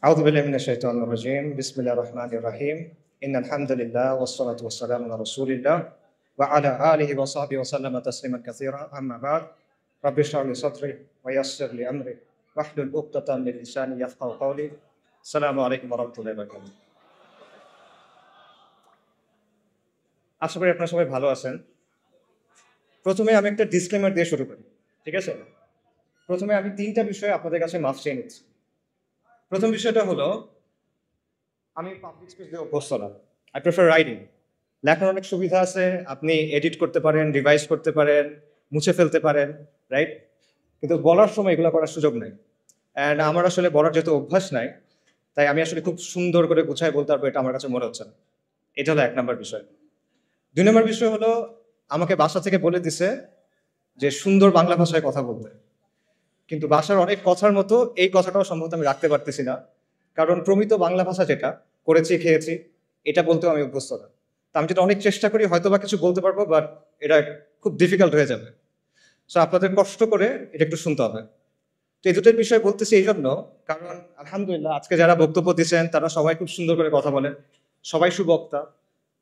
أعوذ بالله من الشيطان الرجيم بسم الله الرحمن الرحيم إن الحمد لله والصلاة والسلام على رسول الله وعلى آله وصحبه وسلم تسليما كثيرا أما بعد رب اشرح لي صدري ويسر لي أمري واحلل عقدة من لساني يفقهوا قولي السلام عليكم ورحمة الله وبركاته আশা করি আপনারা সবাই ভালো আছেন। প্রথমে আমি একটা ডিসক্লেমার দিয়ে শুরু করি, ঠিক আছে? প্রথমে আমি তিনটা বিষয়ে আপনাদের কাছে মাফ চেয়ে নিচ্ছি। প্রথম বিষয়টা হলো, আমি পাবলিক স্পেস দিয়ে অভ্যস্ত না। I prefer writing. লেখার অনেক সুবিধা আছে, আপনি এডিট করতে পারেন, রিভাইজ করতে পারেন, মুছে ফেলতে পারেন, রাইট? কিন্তু বলার সময় এগুলো করার সুযোগ নেই। অ্যান্ড আমার আসলে বলার যেহেতু অভ্যাস নাই, তাই আমি আসলে খুব সুন্দর করে গুছায় বলতে পারবো, এটা আমার কাছে মনে হচ্ছে না। এটা হলো 1 নম্বর বিষয়। 2 নম্বর বিষয় হলো, আমাকে বাসা থেকে বলে দিছে যে সুন্দর বাংলা ভাষায় কথা বলতে, কিন্তু বাসার অনেক কথার মতো এই কথাটাও সম্ভবত আমি রাখতে পারতেছি না, কারণ প্রমিত বাংলা ভাষা যেটা করেছি খেয়েছি এটা বলতেও আমি অভ্যস্ত না। তা আমি যেটা অনেক চেষ্টা করি হয়তো বা কিছু বলতে পারবো, বাট এটা খুব ডিফিকাল্ট হয়ে যাবে। সো আপনাদের কষ্ট করে এটা একটু শুনতে হবে। তো এই দুটোর বিষয় বলতেছি এই জন্য, কারণ আলহামদুলিল্লাহ আজকে যারা বক্তব্য দিচ্ছেন তারা সবাই খুব সুন্দর করে কথা বলেন, সবাই সুবক্তা,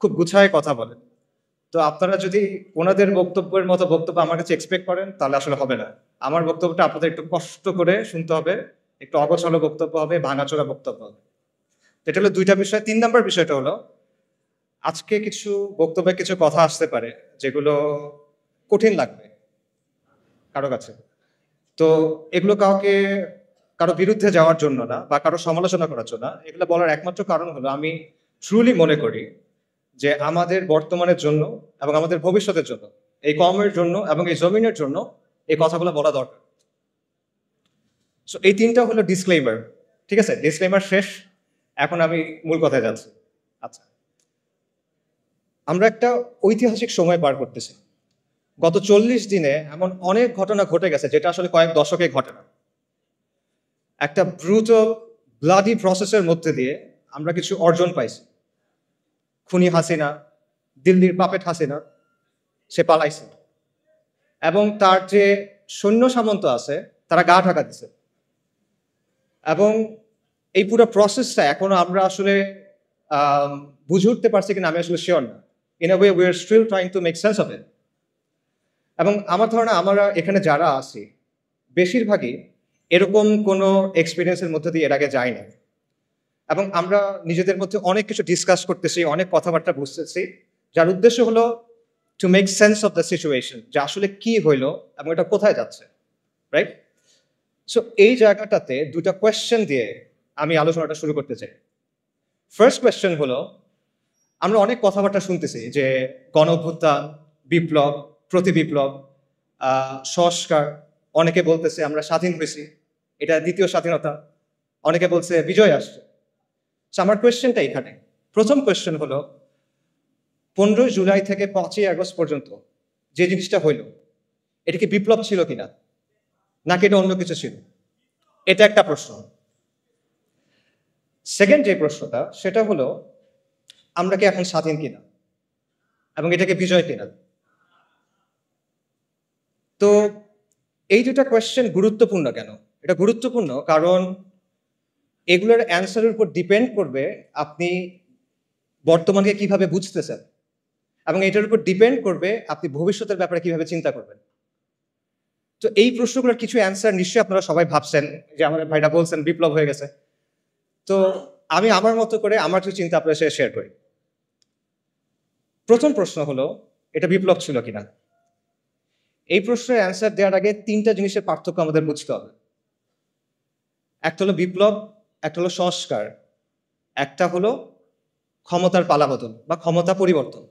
খুব গুছায় কথা বলেন। তো আপনারা যদি ওনাদের বক্তব্যের মতো বক্তব্য আমার কাছে এক্সপেক্ট করেন তাহলে আসলে হবে না। আমার বক্তব্যটা আপনাদের একটু কষ্ট করে শুনতে হবে, একটু অগোছালো বক্তব্য হবে, ভাঙাচোরা বক্তব্য হবে। এটা হলো 2টা বিষয়। 3 নম্বর বিষয়টা হলো, আজকে কিছু বক্তব্যে কিছু কথা আসতে পারে যেগুলো কঠিন লাগবে কারো কাছে। তো এগুলো কারো বিরুদ্ধে যাওয়ার জন্য না বা কারো সমালোচনা করার জন্য না, এগুলো বলার একমাত্র কারণ হলো আমি ট্রুলি মনে করি যে আমাদের বর্তমানের জন্য এবং আমাদের ভবিষ্যতের জন্য, এই কমের জন্য এবং এই জমিনের জন্য এই কথাগুলো বলা দরকার। সো এই 3টা হলো ডিসক্লেইমার, ঠিক আছে? ডিসক্লেইমার শেষ, এখন আমি মূল কথায় যাচ্ছি। আচ্ছা, আমরা একটা ঐতিহাসিক সময় পার করতেছি। গত 40 দিনে এমন অনেক ঘটনা ঘটে গেছে যেটা আসলে কয়েক দশকে ঘটে না। একটা ব্রুটাল ব্লাডি প্রসেসের মধ্যে দিয়ে আমরা কিছু অর্জন পাইছি। খুনি হাসিনা, দিল্লির পাপেট হাসিনা, সে পালাইছে এবং তার যে সৈন্য সামন্ত আছে তারা গা ঢাকা দিছে। এবং এই পুরো প্রসেসটা এখনো আমরা আসলে বুঝে উঠতে পারছি কিনা আমি আসলে শিওর না। In a way we are still trying to make sense of it. এবং আমার ধারণা আমরা এখানে যারা আছি বেশিরভাগই এরকম কোনো এক্সপিরিয়েন্সের মধ্যে দিয়ে এর আগে যাই না। এবং আমরা নিজেদের মধ্যে অনেক কিছু ডিসকাস করতেছি, অনেক কথাবার্তা বুঝতেছি, যার উদ্দেশ্য হলো two make sense of the situation, যে আসলে কি হইলো এবং এটা কোথায় যাচ্ছে, রাইট? সো এই জায়গাটাতে 2টা কোয়েশ্চেন দিয়ে আমি আলোচনাটা শুরু করতে চাই। ফার্স্ট কোয়েশ্চেন হলো, আমরা অনেক কথাবার্তা শুনতেছি যে গণ অভ্যুত্থান, বিপ্লব, প্রতি বিপ্লব, সংস্কার। অনেকে বলতেছে আমরা স্বাধীন হয়েছি, এটা দ্বিতীয় স্বাধীনতা। অনেকে বলছে বিজয় আসছে। আমার কোয়েশ্চেনটা এখানে, প্রথম কোয়েশ্চেন হলো, 15 জুলাই থেকে 5ই আগস্ট পর্যন্ত যে জিনিসটা হইল, এটা কি বিপ্লব ছিল কিনা, নাকি এটা অন্য কিছু ছিল? এটা একটা প্রশ্ন। সেকেন্ড যে প্রশ্নটা, সেটা হলো আমরা কি এখন স্বাধীন কিনা এবং এটাকে বিজয় কিনা? তো এই 2টা কোয়েশ্চেন গুরুত্বপূর্ণ কেন? এটা গুরুত্বপূর্ণ কারণ এগুলোর অ্যান্সারের উপর ডিপেন্ড করবে আপনি বর্তমানকে কিভাবে বুঝতেছেন, এবং এটার উপর ডিপেন্ড করবে আপনি ভবিষ্যতের ব্যাপারে কিভাবে চিন্তা করবেন। তো এই প্রশ্নগুলোর কিছু অ্যান্সার নিশ্চয়ই আপনারা সবাই ভাবছেন, যে আমাদের ভাইরা বলছেন বিপ্লব হয়ে গেছে। তো আমি আমার মতো করে আমার কিছু চিন্তা আপনার সাথে শেয়ার করি। প্রথম প্রশ্ন হলো, এটা বিপ্লব ছিল কিনা? এই প্রশ্নের অ্যান্সার দেওয়ার আগে 3টা জিনিসের পার্থক্য আমাদের বুঝতে হবে। একটা হলো বিপ্লব, একটা হলো সংস্কার, একটা হলো ক্ষমতার পালাবদল বা ক্ষমতা পরিবর্তন।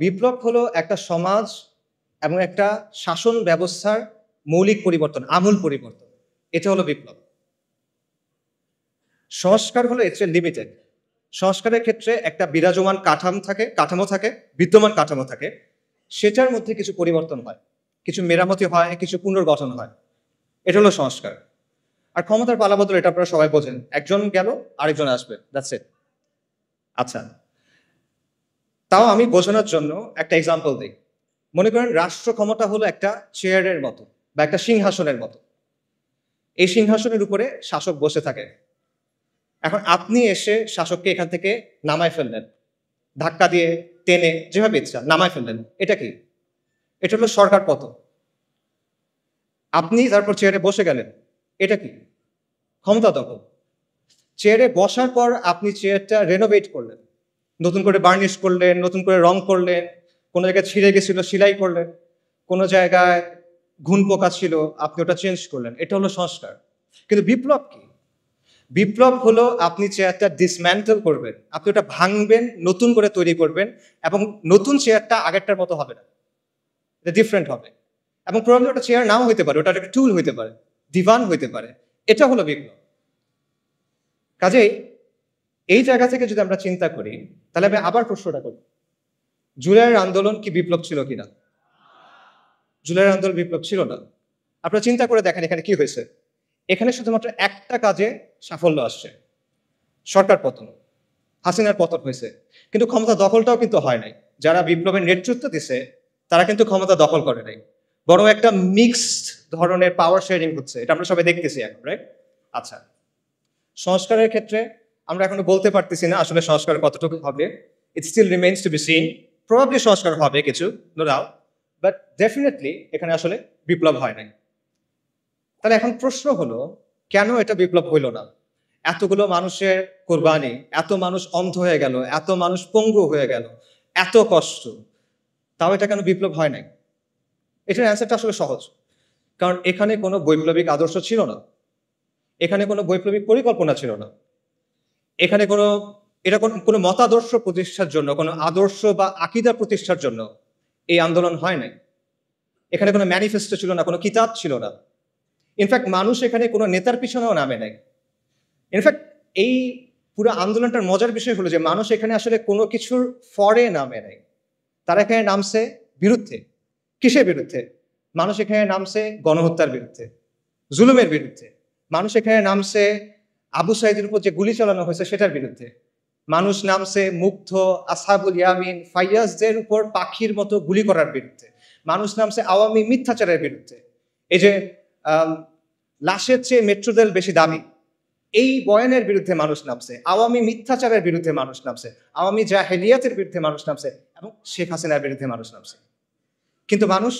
বিপ্লব হলো একটা সমাজ এবং একটা শাসন ব্যবস্থার মৌলিক পরিবর্তন, আমূল পরিবর্তন। এটা হলো বিপ্লব। সংস্কার হলো এর চেয়ে লিমিটেড। সংস্কারের ক্ষেত্রে একটা বিরাজমান কাঠামো থাকে, বিদ্যমান কাঠামো থাকে, সেটার মধ্যে কিছু পরিবর্তন হয়, কিছু মেরামতি হয়, কিছু পুনর্গঠন হয়। এটা হলো সংস্কার। আর ক্ষমতার পালাবদল, এটা আপনারা সবাই বোঝেন, একজন গেল আরেকজন আসবে, দ্যাটস ইট। আচ্ছা, তাও আমি বোঝানোর জন্য একটা এক্সাম্পল দিই। মনে করেন রাষ্ট্র ক্ষমতা হলো একটা চেয়ারের মতো বা একটা সিংহাসনের মতো। এই সিংহাসনের উপরে শাসক বসে থাকে। এখন আপনি এসে শাসককে এখান থেকে নামায় ফেললেন, ধাক্কা দিয়ে টেনে যেভাবে ইচ্ছা নামায় ফেললেন। এটা কি? এটা হলো সরকার পতন। আপনি তারপর চেয়ারে বসে গেলেন, এটা কি? ক্ষমতা দখল। চেয়ারে বসার পর আপনি চেয়ারটা রেনোভেট করলেন, নতুন করে বার্নিশ করলেন, নতুন করে রং করলেন, কোনো জায়গায় ছিঁড়ে গেছিল সেলাই করলেন, কোনো জায়গায় ঘুণ পোকা ছিল আপনি ওটা চেঞ্জ করলেন। এটা হলো সংস্কার। কিন্তু বিপ্লব কি? বিপ্লব হলো আপনি চেয়ারটা ডিসম্যান্টল করবেন, আপনি ওটা ভাঙবেন, নতুন করে তৈরি করবেন, এবং নতুন চেয়ারটা আগেরটার মতো হবে না, এটা ডিফারেন্ট হবে। এবং প্রবলেম ওটা চেয়ার নাও হইতে পারে, ওটা একটা টুল হইতে পারে, দিভান হইতে পারে। এটা হলো বিপ্লব। কাজেই এই জায়গা থেকে যদি আমরা চিন্তা করি, তাহলে আমি আবার প্রশ্নটা করি, জুলাইয়ের আন্দোলন কি বিপ্লব ছিল কিনা? জুলাইয়ের আন্দোলন বিপ্লব ছিল না। আপনারা চিন্তা করে দেখেন এখানে কি হয়েছে। এখানে শুধুমাত্র একটা কাজে সাফল্য আসছে, সরকার পতন, হাসিনার পতন হয়েছে। কিন্তু ক্ষমতা দখলটাও কিন্তু হয় নাই। যারা বিপ্লবের নেতৃত্ব দিছে তারা কিন্তু ক্ষমতা দখল করে নাই, বরং একটা মিক্সড ধরনের পাওয়ার শেয়ারিং হচ্ছে। এটা আমরা সবাই দেখতেছি এখন, রাইট? আচ্ছা, সংস্কারের ক্ষেত্রে আমরা এখনো বলতে পারতেছি না আসলে সংস্কার কতটুকু হবে। It still remains to be seen. Probably সংস্কার হবে কিছু, নো ডাউট, বাট ডেফিনেটলি এখানে আসলে বিপ্লব হয় নাই। তাহলে এখন প্রশ্ন হলো, কেন এটা বিপ্লব হইল না? এতগুলো মানুষের কোরবানি, এত মানুষ অন্ধ হয়ে গেল, এত মানুষ পঙ্গু হয়ে গেল, এত কষ্ট, তাও এটা কেন বিপ্লব হয় নাই? এটার অ্যান্সারটা আসলে সহজ। কারণ এখানে কোনো বৈপ্লবিক আদর্শ ছিল না, এখানে কোনো বৈপ্লবিক পরিকল্পনা ছিল না, এখানে কোনো মতাদর্শ প্রতিষ্ঠার জন্য, কোনো আদর্শ বা আকিদা প্রতিষ্ঠার জন্য এই আন্দোলন হয় নাই। এখানে কোনো ম্যানিফেস্টো ছিল না, কোনো কিতাব ছিল না। ইনফ্যাক্ট মানুষ এখানে কোনো নেতার পিছনেও নামে নাই। ইনফ্যাক্ট এই পুরো আন্দোলনটার মজার বিষয় হলো যে মানুষ এখানে আসলে কোনো কিছুর ফরে নামে নাই। তারা এখানে নামছে বিরুদ্ধে। কিসের বিরুদ্ধে? মানুষ এখানে নামছে গণহত্যার বিরুদ্ধে, জুলুমের বিরুদ্ধে। মানুষ এখানে নামছে আবু সাইদের উপর যে গুলি চালানো হয়েছে সেটার বিরুদ্ধে। মানুষ নামছে মুগ্ধ, আসহাবুল ইয়ামিন, ফাইয়াজদের উপর পাখির মতো গুলি করার বিরুদ্ধে। মানুষ নামছে আওয়ামী মিথ্যাচারের বিরুদ্ধে। এই যে লাশের চেয়ে মেট্রো রেল বেশি দামি, এই বয়ানের বিরুদ্ধে মানুষ নামছে, আওয়ামী মিথ্যাচারের বিরুদ্ধে মানুষ নামছে, আওয়ামী জাহেলিয়াতের বিরুদ্ধে মানুষ নামছে, এবং শেখ হাসিনার বিরুদ্ধে মানুষ নামছে। কিন্তু মানুষ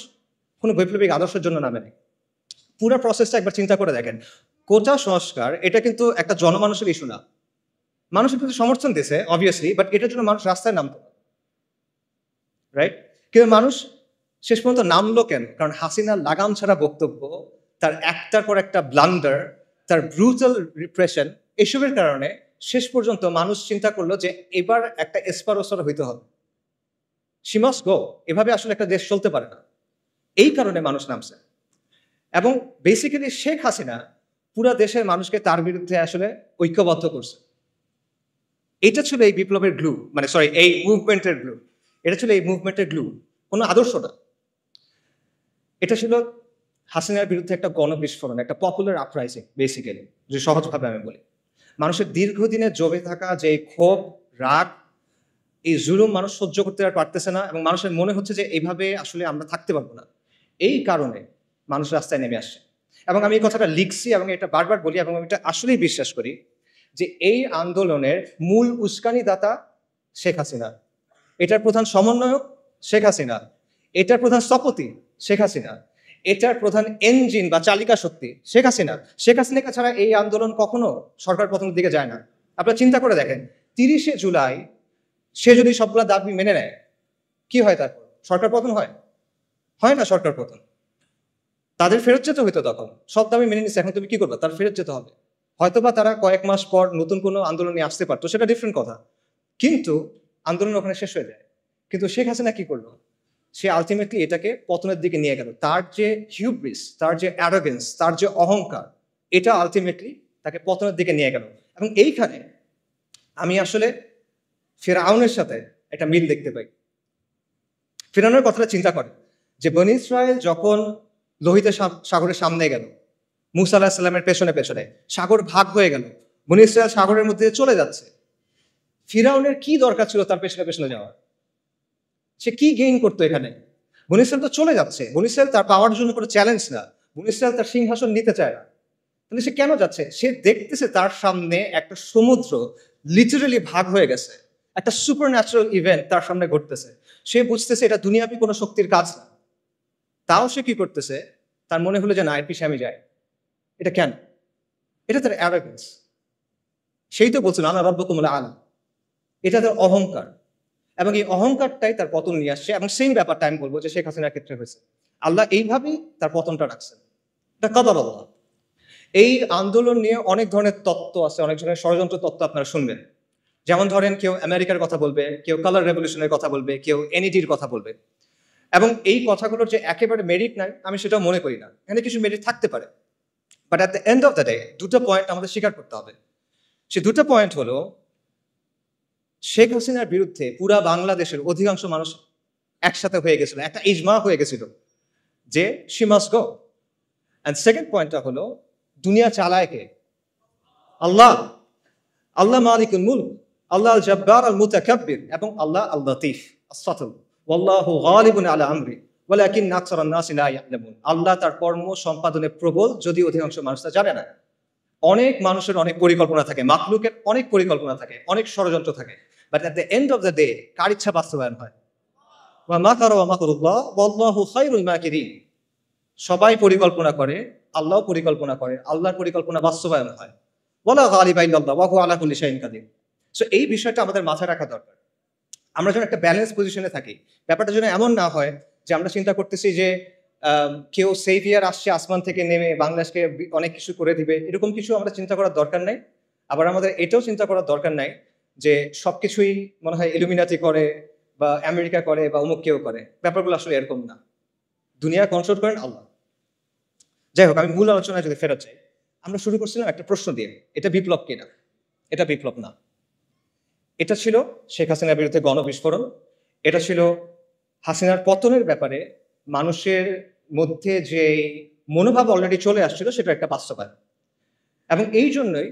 কোনো বৈপ্লবিক আদর্শের জন্য নামে নেই। পুরো প্রসেসটা একবার চিন্তা করে দেখেন। কোটা সংস্কার এটা কিন্তু একটা জনমানুষের ইস্যু না। মানুষের কিন্তু সমর্থন দিয়েছে অবভিয়াসলি, বাট এটার জন্য মানুষ রাস্তায় নামতো, রাইট? কিন্তু মানুষ শেষ পর্যন্ত নামলো কেন? কারণ হাসিনার লাগাম ছাড়া বক্তব্য, তার একটার পর একটা ব্লান্ডার, তার ব্রুটাল রিপ্রেশন, এসবের কারণে শেষ পর্যন্ত মানুষ চিন্তা করলো যে এবার একটা এসপারোসর হইতে হবে, শি মাস্ট গো। এভাবে আসলে একটা দেশ চলতে পারে না। এই কারণে মানুষ নামছে। এবং বেসিক্যালি শেখ হাসিনা পুরা দেশের মানুষকে তার বিরুদ্ধে আসলে ঐক্যবদ্ধ করছে। এটা ছিল এই বিপ্লবের গ্লু, মানে সরি, এই মুভমেন্টের গ্লু। এটা ছিল এই মুভমেন্টের গ্লু, কোনো আদর্শ না। এটা ছিল হাসিনার বিরুদ্ধে একটা গণবিস্ফোরণ, একটা পপুলার আপরাইজিং বেসিক্যালি, যে সহজভাবে আমি বলি। মানুষের দীর্ঘদিনে জমে থাকা যে ক্ষোভ, রাগ, এই জুলুম মানুষ সহ্য করতে আর পারতেছে না, এবং মানুষের মনে হচ্ছে যে এইভাবে আসলে আমরা থাকতে পারবো না। এই কারণে মানুষ রাস্তায় নেমে আসছে। এবং আমি এই কথাটা লিখছি এবং এটা বারবার বলি, এবং আমি এটা আসলেই বিশ্বাস করি যে এই আন্দোলনের মূল উস্কানিদাতা শেখ হাসিনা, এটার প্রধান সমন্বয়ক শেখ হাসিনা, এটার প্রধান স্থপতি শেখ হাসিনা, এটার প্রধান ইঞ্জিন বা চালিকা শক্তি শেখ হাসিনা। শেখ হাসিনাকে ছাড়া এই আন্দোলন কখনো সরকার পতনের দিকে যায় না। আপনারা চিন্তা করে দেখেন, 30শে জুলাই সে যদি সবগুলা দাবি মেনে নেয়, কি হয় তারপর? সরকার পতন হয়? হয় না সরকার পতন। তাদের ফেরত যেতে হইতো তখন। সব দাবি মেনে নিচ্ছে, এখন তুমি কি করবে? তার ফেরত যেতে হবে। হয়তোবা তারা কয়েক মাস পর নতুন কোনো আন্দোলন নিয়ে আসতে পারতো, সেটা ডিফারেন্ট কথা। কিন্তু আন্দোলন ওখানে শেষ হয়ে যায়। কিন্তু শেখ হাসিনা কি করলো? সে আলটিমেটলি এটাকে পতনের দিকে নিয়ে গেল। তার যে হিউব্রিস, তার যে অ্যারোগেন্স, তার যে অহংকার, এটা আলটিমেটলি তাকে পতনের দিকে নিয়ে গেল। এবং এইখানে আমি আসলে ফিরআউনের সাথে একটা মিল দেখতে পাই। ফিরআউনের কথাটা চিন্তা করে যে বনী ইসরাইল যখন লোহিত সাগরের সামনে গেল, মুসা আলাহিস সাল্লামের পেছনে পেছনে সাগর ভাগ হয়ে গেল, বনী ইসরাইল সাগরের মধ্যে চলে যাচ্ছে। ফিরআউনের কি দরকার ছিল তার পেছনে পেছনে যাওয়ার? সে কি গেইন করতো এখানে? বনী ইসরাইল তো চলে যাচ্ছে। বনী ইসরাইল তার পাওয়ার জন্য কোনো চ্যালেঞ্জ না, বনী ইসরাইল তার সিংহাসন নিতে চায় না। কিন্তু সে কেন যাচ্ছে? সে দেখতেছে তার সামনে একটা সমুদ্র লিটারালি ভাগ হয়ে গেছে, একটা সুপার ন্যাচারাল ইভেন্ট তার সামনে ঘটতেছে। সে বুঝতেছে এটা দুনিয়াবি কোনো শক্তির কাজ না। তাও সে কি করতেছে? তার মনে হলো যে না, এর পিছে আমি যাই। এটা কেন? এটা তার অ্যারোগেন্স। সেই তো বলছিল আনা রাব্বুকুমুল আলা। এটা তার অহংকার, এবং এই অহংকারটাই তার পতন নিয়ে আসছে। এবং সেম ব্যাপারটা আমি বলবো যে শেখ হাসিনার ক্ষেত্রে হয়েছে। আল্লাহ এইভাবেই তার পতনটা রাখছেন। এটা কদর আল্লাহ। এই আন্দোলন নিয়ে অনেক ধরনের তত্ত্ব আছে, অনেক ধরনের ষড়যন্ত্র তত্ত্ব আপনারা শুনবেন। যেমন ধরেন, কেউ আমেরিকার কথা বলবে, কেউ কালার রেভলিউশনের কথা বলবে, কেউ এনইডির কথা বলবে। এবং এই কথাগুলোর যে একেবারে মেরিট নাই আমি সেটাও মনে করি না, এখানে কিছু মেরিট থাকতে পারে। But at the end of the day দুটো পয়েন্ট আমাদের স্বীকার করতে হবে। সে দুটো পয়েন্ট হলো, শেখ হাসিনার বিরুদ্ধে পুরা বাংলাদেশের অধিকাংশ মানুষ একসাথে হয়ে গেছিল, একটা ইজমা হয়ে গেছিল যে she must go. And second পয়েন্টটা হলো, দুনিয়া চালায় কে? আল্লাহ। আল্লাহ মালিকুল মুলক, আল্লাহ আল জব্বার আল মুতাকাব্বির, এবং আল্লাহ আল লতিফ আস-সাতুর। ওয়াল্লাহু গালিবুন আলা আমরি ওয়ালাকিন আকসারান নাসি লা ইয়ালামুন। আল্লাহ তার কর্ম সম্পাদনে প্রবল, যদি অধিকাংশ মানুষ তা জানে না। অনেক মানুষের অনেক পরিকল্পনা থাকে, মাখলুকের অনেক পরিকল্পনা থাকে, অনেক ষড়যন্ত্র থাকে, but at the end of the day কার ইচ্ছা বাস্তবায়ন হয়? ওয়া মাকারা ওয়া মাকরুল্লাহ ওয়াল্লাহু খায়রুল মাকিরিন। সবাই পরিকল্পনা করে, আল্লাহও পরিকল্পনা করে, আল্লাহর পরিকল্পনা বাস্তবায়ন হয়। ওয়ালা গালিবা ইল্লাল্লাহ ওয়া হুয়া আলা কুল্লি শাইইন কাদির। সো এই বিষয়টা আমাদের মাথায় রাখা দরকার। আমরা যেন একটা ব্যালেন্স পজিশনে থাকি। ব্যাপারটা যেন এমন না হয় যে আমরা চিন্তা করতেছি যে কেউ সেভিয়ার আসছে আসমান থেকে নেমে বাংলাদেশকে অনেক কিছু করে দিবে, এরকম কিছু আমরা চিন্তা করার দরকার নাই। আবার আমাদের এটাও চিন্তা করার দরকার নাই যে সবকিছুই মনে হয় ইলুমিনাতি করে বা আমেরিকা করে বা অমুক কেউ করে। ব্যাপারগুলো আসলে এরকম না। দুনিয়া কন্ট্রোল করেন আল্লাহ। যাই হোক, আমি মূল আলোচনায় যদি ফেরত চাই, আমরা শুরু করছিলাম একটা প্রশ্ন দিয়ে, এটা বিপ্লব কিনা? এটা বিপ্লব না। এটা ছিল শেখ হাসিনার বিরুদ্ধে গণবিস্ফোরণ। এটা ছিল হাসিনার পতনের ব্যাপারে মানুষের মধ্যে যে মনোভাব অলরেডি চলে আসছিল, সেটা একটা বাস্তবায়ন। এবং এই জন্যই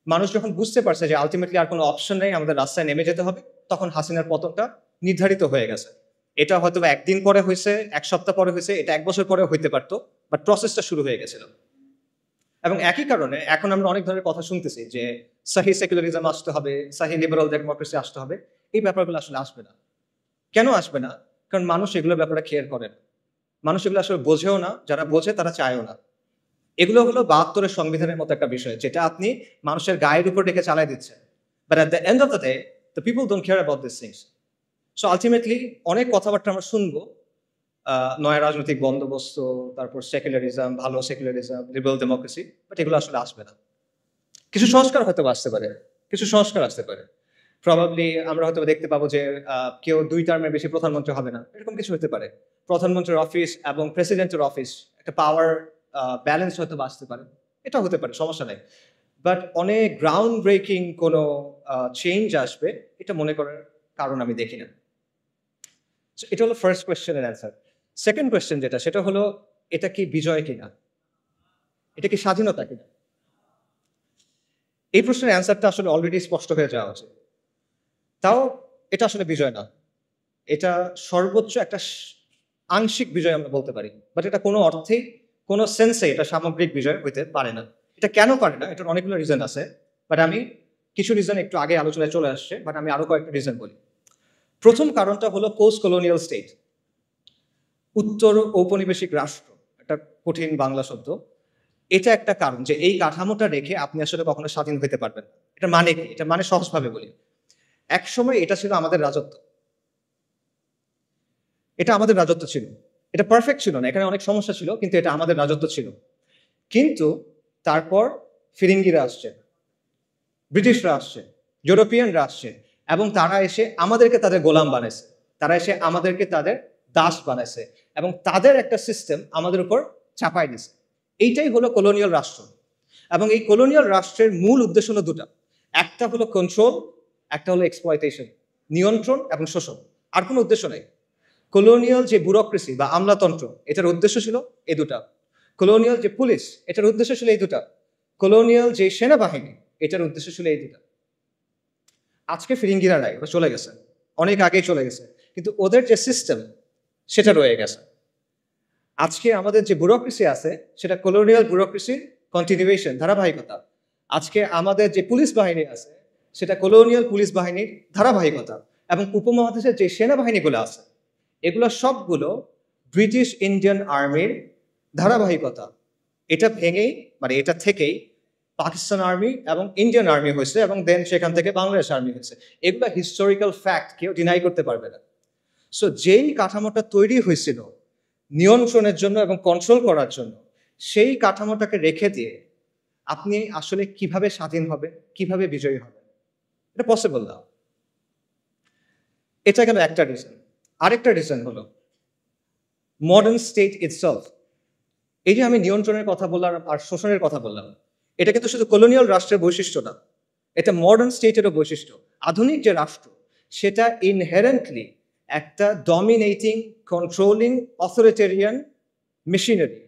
মানুষ যখন বুঝতে পারছে যে আলটিমেটলি আর কোনো অপশন নেই, আমাদের রাস্তায় নেমে যেতে হবে, তখন হাসিনার পতনটা নির্ধারিত হয়ে গেছে। এটা হয়তো একদিন পরে হয়েছে, এক সপ্তাহ পরে হয়েছে, এটা এক বছর পরে হইতে পারতো, বাট প্রসেসটা শুরু হয়ে গেছিল। এবং একই কারণে এখন আমরা অনেক ধরনের কথা শুনতেছি যে সাহি সেকুলারিজম আসতে হবে, সাহি লিবারাল ডেমোক্রেসি আসতে হবে। এই ব্যাপারগুলো আসলে আসবে না। কেন আসবে না? কারণ মানুষ এগুলোর ব্যাপারে কেয়ার করে না। মানুষ এগুলো আসলে বোঝেও না, যারা বোঝে তারা চায়ও না। এগুলো হলো ৭২-এর সংবিধানের মতো একটা বিষয়, যেটা আপনি মানুষের গায়ের উপর রেখে চালাই দিচ্ছেন। But at the end of the day the people don't care about this things. So ultimately অনেক কথাবার্তা আমরা শুনবো, নয়া রাজনৈতিক বন্দোবস্ত, তারপর সেকুলারিজম, ভালো সেকুলারিজম, লিবারাল ডেমোক্রেসি, বাট এগুলো আসলে আসবে না। কিছু সংস্কার হয়তো আসতে পারে, কিছু সংস্কার আসতে পারে। প্রবাবলি আমরা হয়তো দেখতে পাবো যে কেউ ২ টার্মের বেশি প্রধানমন্ত্রী হবে না, এরকম কিছু হতে পারে। প্রধানমন্ত্রীর অফিস এবং প্রেসিডেন্টের অফিস একটা পাওয়ার ব্যালেন্স হয়তো আসতে পারে, এটা হতে পারে, সমস্যা নেই। বাট অনেক গ্রাউন্ড ব্রেকিং কোনো চেঞ্জ আসবে, এটা মনে করার কারণ আমি দেখি না। এটা হলো ফার্স্ট কোয়েশ্চেনের অ্যান্সার। সেকেন্ড কোয়েশ্চেন যেটা, সেটা হলো এটা কি বিজয় কিনা, এটা কি স্বাধীনতা কিনা? এই প্রশ্নের অ্যান্সারটা আসলে অলরেডি স্পষ্ট হয়ে যাওয়া উচিত। তাও এটা আসলে বিজয় না, এটা সর্বোচ্চ একটা আংশিক বিজয় আমরা বলতে পারি, বাট এটা কোনো অর্থেই, কোনো সেন্সে এটা সামগ্রিক বিজয় হইতে পারে না। এটা কেন পারে না? এটার অনেকগুলো রিজন আছে, বাট আমি কিছু রিজন একটু আগে আলোচনায় চলে আসছে, বাট আমি আরো কয়েকটা রিজন বলি। প্রথম কারণটা হলো পোস্ট কলোনিয়াল স্টেট, উত্তর ঔপনিবেশিক রাষ্ট্র, একটা কঠিন বাংলা শব্দ। এটা একটা কারণ যে এই কাঠামোটা রেখে আপনি আসলে কখনো স্বাধীন হতে পারবেন। এটা মানে কি? এটা মানে সহজভাবে বলি, এক সময় এটা ছিল আমাদের রাজত্ব। এটা আমাদের রাজত্ব ছিল, এটা পারফেক্ট ছিল না, এখানে অনেক সমস্যা ছিল, কিন্তু এটা আমাদের রাজত্ব ছিল। কিন্তু তারপর ফিরিঙ্গিরা আসছে, ব্রিটিশরা আসছে, ইউরোপিয়ানরা আসছে, এবং তারা এসে আমাদেরকে তাদের গোলাম বানাইছে, তারা এসে আমাদেরকে তাদের দাস বানাইছে, এবং তাদের একটা সিস্টেম আমাদের উপর চাপাই দিছে। এইটাই হলো কলোনিয়াল রাষ্ট্র। এবং এই কলোনিয়াল রাষ্ট্রের মূল উদ্দেশ্য হলো দুটা, একটা হলো কন্ট্রোল, একটা হলো এক্সপ্লয়টেশন, নিয়ন্ত্রণ এবং শোষণ। আর কোনো উদ্দেশ্য নেই। কলোনিয়াল যে ব্যুরোক্রেসি বা আমলাতন্ত্র, এটার উদ্দেশ্য ছিল এই দুটা। কলোনিয়াল যে পুলিশ, এটার উদ্দেশ্য ছিল এই দুটা। কলোনিয়াল যে সেনাবাহিনী, এটার উদ্দেশ্য ছিল এই দুটা। আজকে ফিরিঙ্গিরা নাই, ওরা চলে গেছে, অনেক আগেই চলে গেছে, কিন্তু ওদের যে সিস্টেম সেটা রয়ে গেছে। আজকে আমাদের যে ব্যুরোক্রেসি আছে, সেটা কলোনিয়াল ব্যুরোক্রেসির কন্টিনিউয়েশন, ধারাবাহিকতা। আজকে আমাদের যে পুলিশ বাহিনী আছে সেটা কলোনিয়াল পুলিশ বাহিনীর ধারাবাহিকতা, এবং উপমহাদেশের যে সেনাবাহিনীগুলো আছে এগুলো সবগুলো ব্রিটিশ ইন্ডিয়ান আর্মির ধারাবাহিকতা। এটা ভেঙেই মানে এটা থেকেই পাকিস্তান আর্মি এবং ইন্ডিয়ান আর্মি হয়েছে, এবং দেন সেখান থেকে বাংলাদেশ আর্মি হয়েছে। এগুলো হিস্টোরিক্যাল ফ্যাক্ট, কেউ ডিনাই করতে পারবে না। সো যেই কাঠামোটা তৈরি হয়েছিল নিয়ন্ত্রণের জন্য এবং কন্ট্রোল করার জন্য, সেই কাঠামোটাকে রেখে দিয়ে আপনি আসলে কিভাবে স্বাধীন হবে, কিভাবে বিজয়ী হবে, এটা পসিবল না। এটা গেল একটা রিজন। আরেকটা রিজন হলো মডার্ন স্টেট ইটসেলফ। এই যে আমি নিয়ন্ত্রণের কথা বললাম আর শোষণের কথা বললাম, এটা কিন্তু শুধু কলোনিয়াল রাষ্ট্রের বৈশিষ্ট্য না, এটা মডার্ন স্টেটেরও বৈশিষ্ট্য। আধুনিক যে রাষ্ট্র সেটা ইনহেরেন্টলি একটা ডমিনেটিং, কন্ট্রোলিং, অথরিটেরিয়ান মেশিনারি।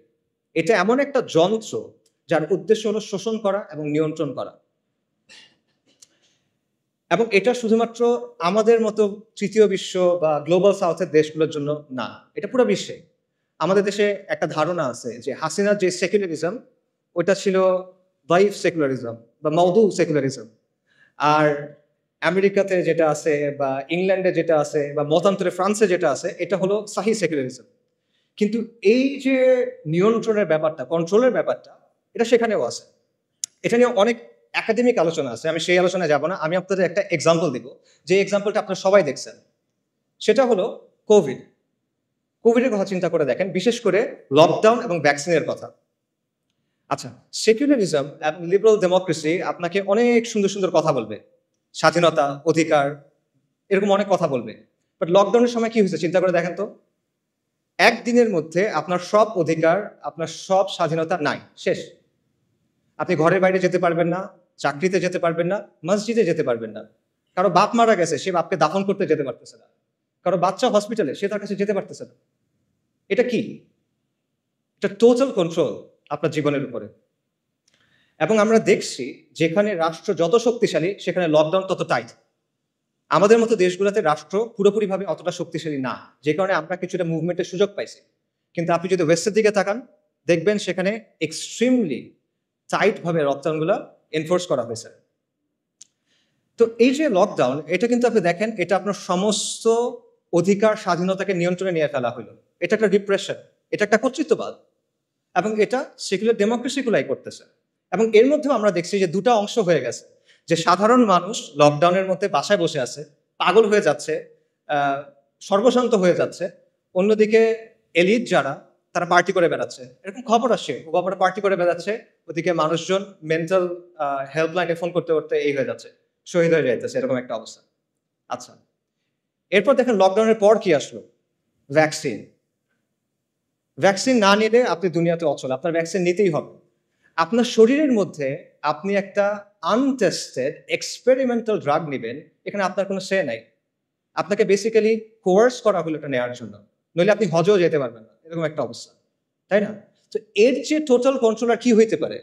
এটা এমন একটা যন্ত্র যার উদ্দেশ্য হলো শোষণ করা এবং নিয়ন্ত্রণ করা। এবং এটা শুধুমাত্র আমাদের মতো তৃতীয় বিশ্ব বা গ্লোবাল সাউথের দেশগুলোর জন্য না, এটা পুরো বিশ্বে। আমাদের দেশে একটা ধারণা আছে যে হাসিনার যে সেকুলারিজম ওটা ছিল ভাইভ সেকুলারিজম বা মওদু সেকুলারিজম, আর আমেরিকাতে যেটা আছে বা ইংল্যান্ডে যেটা আছে বা মতান্তরে ফ্রান্সে যেটা আছে এটা হলো সাহি সেকুলারিজম। কিন্তু এই যে নিয়ন্ত্রণের ব্যাপারটা, কন্ট্রোলের ব্যাপারটা, এটা সেখানেও আছে। এটা নিয়ে অনেক একাডেমিক আলোচনা আছে, আমি সেই আলোচনায় যাব না। আমি আপনাদের একটা এক্সাম্পল দিব, যে এক্সাম্পলটা আপনারা সবাই দেখছেন। সেটা হলো কোভিডের কথা চিন্তা করে দেখেন, বিশেষ করে লকডাউন এবং ভ্যাকসিনের কথা। আচ্ছা, সেকুলারিজম এবং লিবারাল ডেমোক্রেসি আপনাকে অনেক সুন্দর সুন্দর কথা বলবে, স্বাধীনতা, অধিকার, এরকম অনেক কথা বলবে। বাট লকডাউনের সময় কি হয়েছে চিন্তা করে দেখেন তো। একদিনের মধ্যে আপনার সব অধিকার, আপনার সব স্বাধীনতা নাই, শেষ। আপনি ঘরের বাইরে যেতে পারবেন না, চাকরিতে যেতে পারবেন না, মসজিদে যেতে পারবেন না। কারো বাপ মারা গেছে, সে বাপকে দাফন করতে যেতে পারতেছে না। কারো বাচ্চা হসপিটালে, সে তার কাছে যেতে পারতেছে না। এটা কি? এটা টোটাল কন্ট্রোল আপনার জীবনের উপরে। এবং আমরা দেখছি যেখানে রাষ্ট্র যত শক্তিশালী সেখানে লকডাউন তত টাইট। আমাদের মতো দেশগুলোতে রাষ্ট্র পুরোপুরিভাবে অতটা শক্তিশালী না, যে কারণে আমরা কিছুটা মুভমেন্টের সুযোগ পাইছি। কিন্তু আপনি যদি ওয়েস্টের দিকে তাকান, দেখবেন সেখানে এক্সট্রিমলি টাইট ভাবে লকডাউনগুলো এনফোর্স করা হয়েছে। তো এই যে লকডাউন, এটা কিন্তু আপনি দেখেন, এটা আপনার সমস্ত অধিকার, স্বাধীনতাকে নিয়ন্ত্রণে নিয়ে ফেলা হলো। এটা একটা ডিপ্রেশন, এটা একটা কর্তৃত্ববাদ, এবং এটা সেকুলার ডেমোক্রেসিগুলাই করতেছে। এবং এর মধ্যেও আমরা দেখছি যে দুটা অংশ হয়ে গেছে, যে সাধারণ মানুষ লকডাউনের মধ্যে বাসায় বসে আছে, পাগল হয়ে যাচ্ছে, সর্বশান্ত হয়ে যাচ্ছে। অন্যদিকে এলিট যারা, তারা পার্টি করে বেড়াচ্ছে, এরকম খবর আসছে, খবরে পার্টি করে বেড়াচ্ছে। ওদিকে মানুষজন মেন্টাল হেল্পলাইনে ফোন করতে করতে এই হয়ে যাচ্ছে, শহীদ হয়ে যাইতেছে, এরকম একটা অবস্থা। আচ্ছা, এরপর দেখেন লকডাউনের পর কি আসলো? ভ্যাকসিন। ভ্যাকসিন না নিলে আপনি দুনিয়াতে অচল, আপনার ভ্যাকসিন নিতেই হবে। আপনার শরীরের মধ্যে আপনি একটা আনটেস্টেড এক্সপেরিমেন্টাল ড্রাগ নেবেন, এখানে আপনার কোনো সে নাই। আপনাকে বেসিক্যালি কোয়ার্স করা হলো এটা নেওয়ার জন্য, নইলে আপনি হজেও যেতে পারবেন না, এরকম একটা অবস্থা, তাই না? তো এর যে টোটাল কন্ট্রোল আর কি হইতে পারে?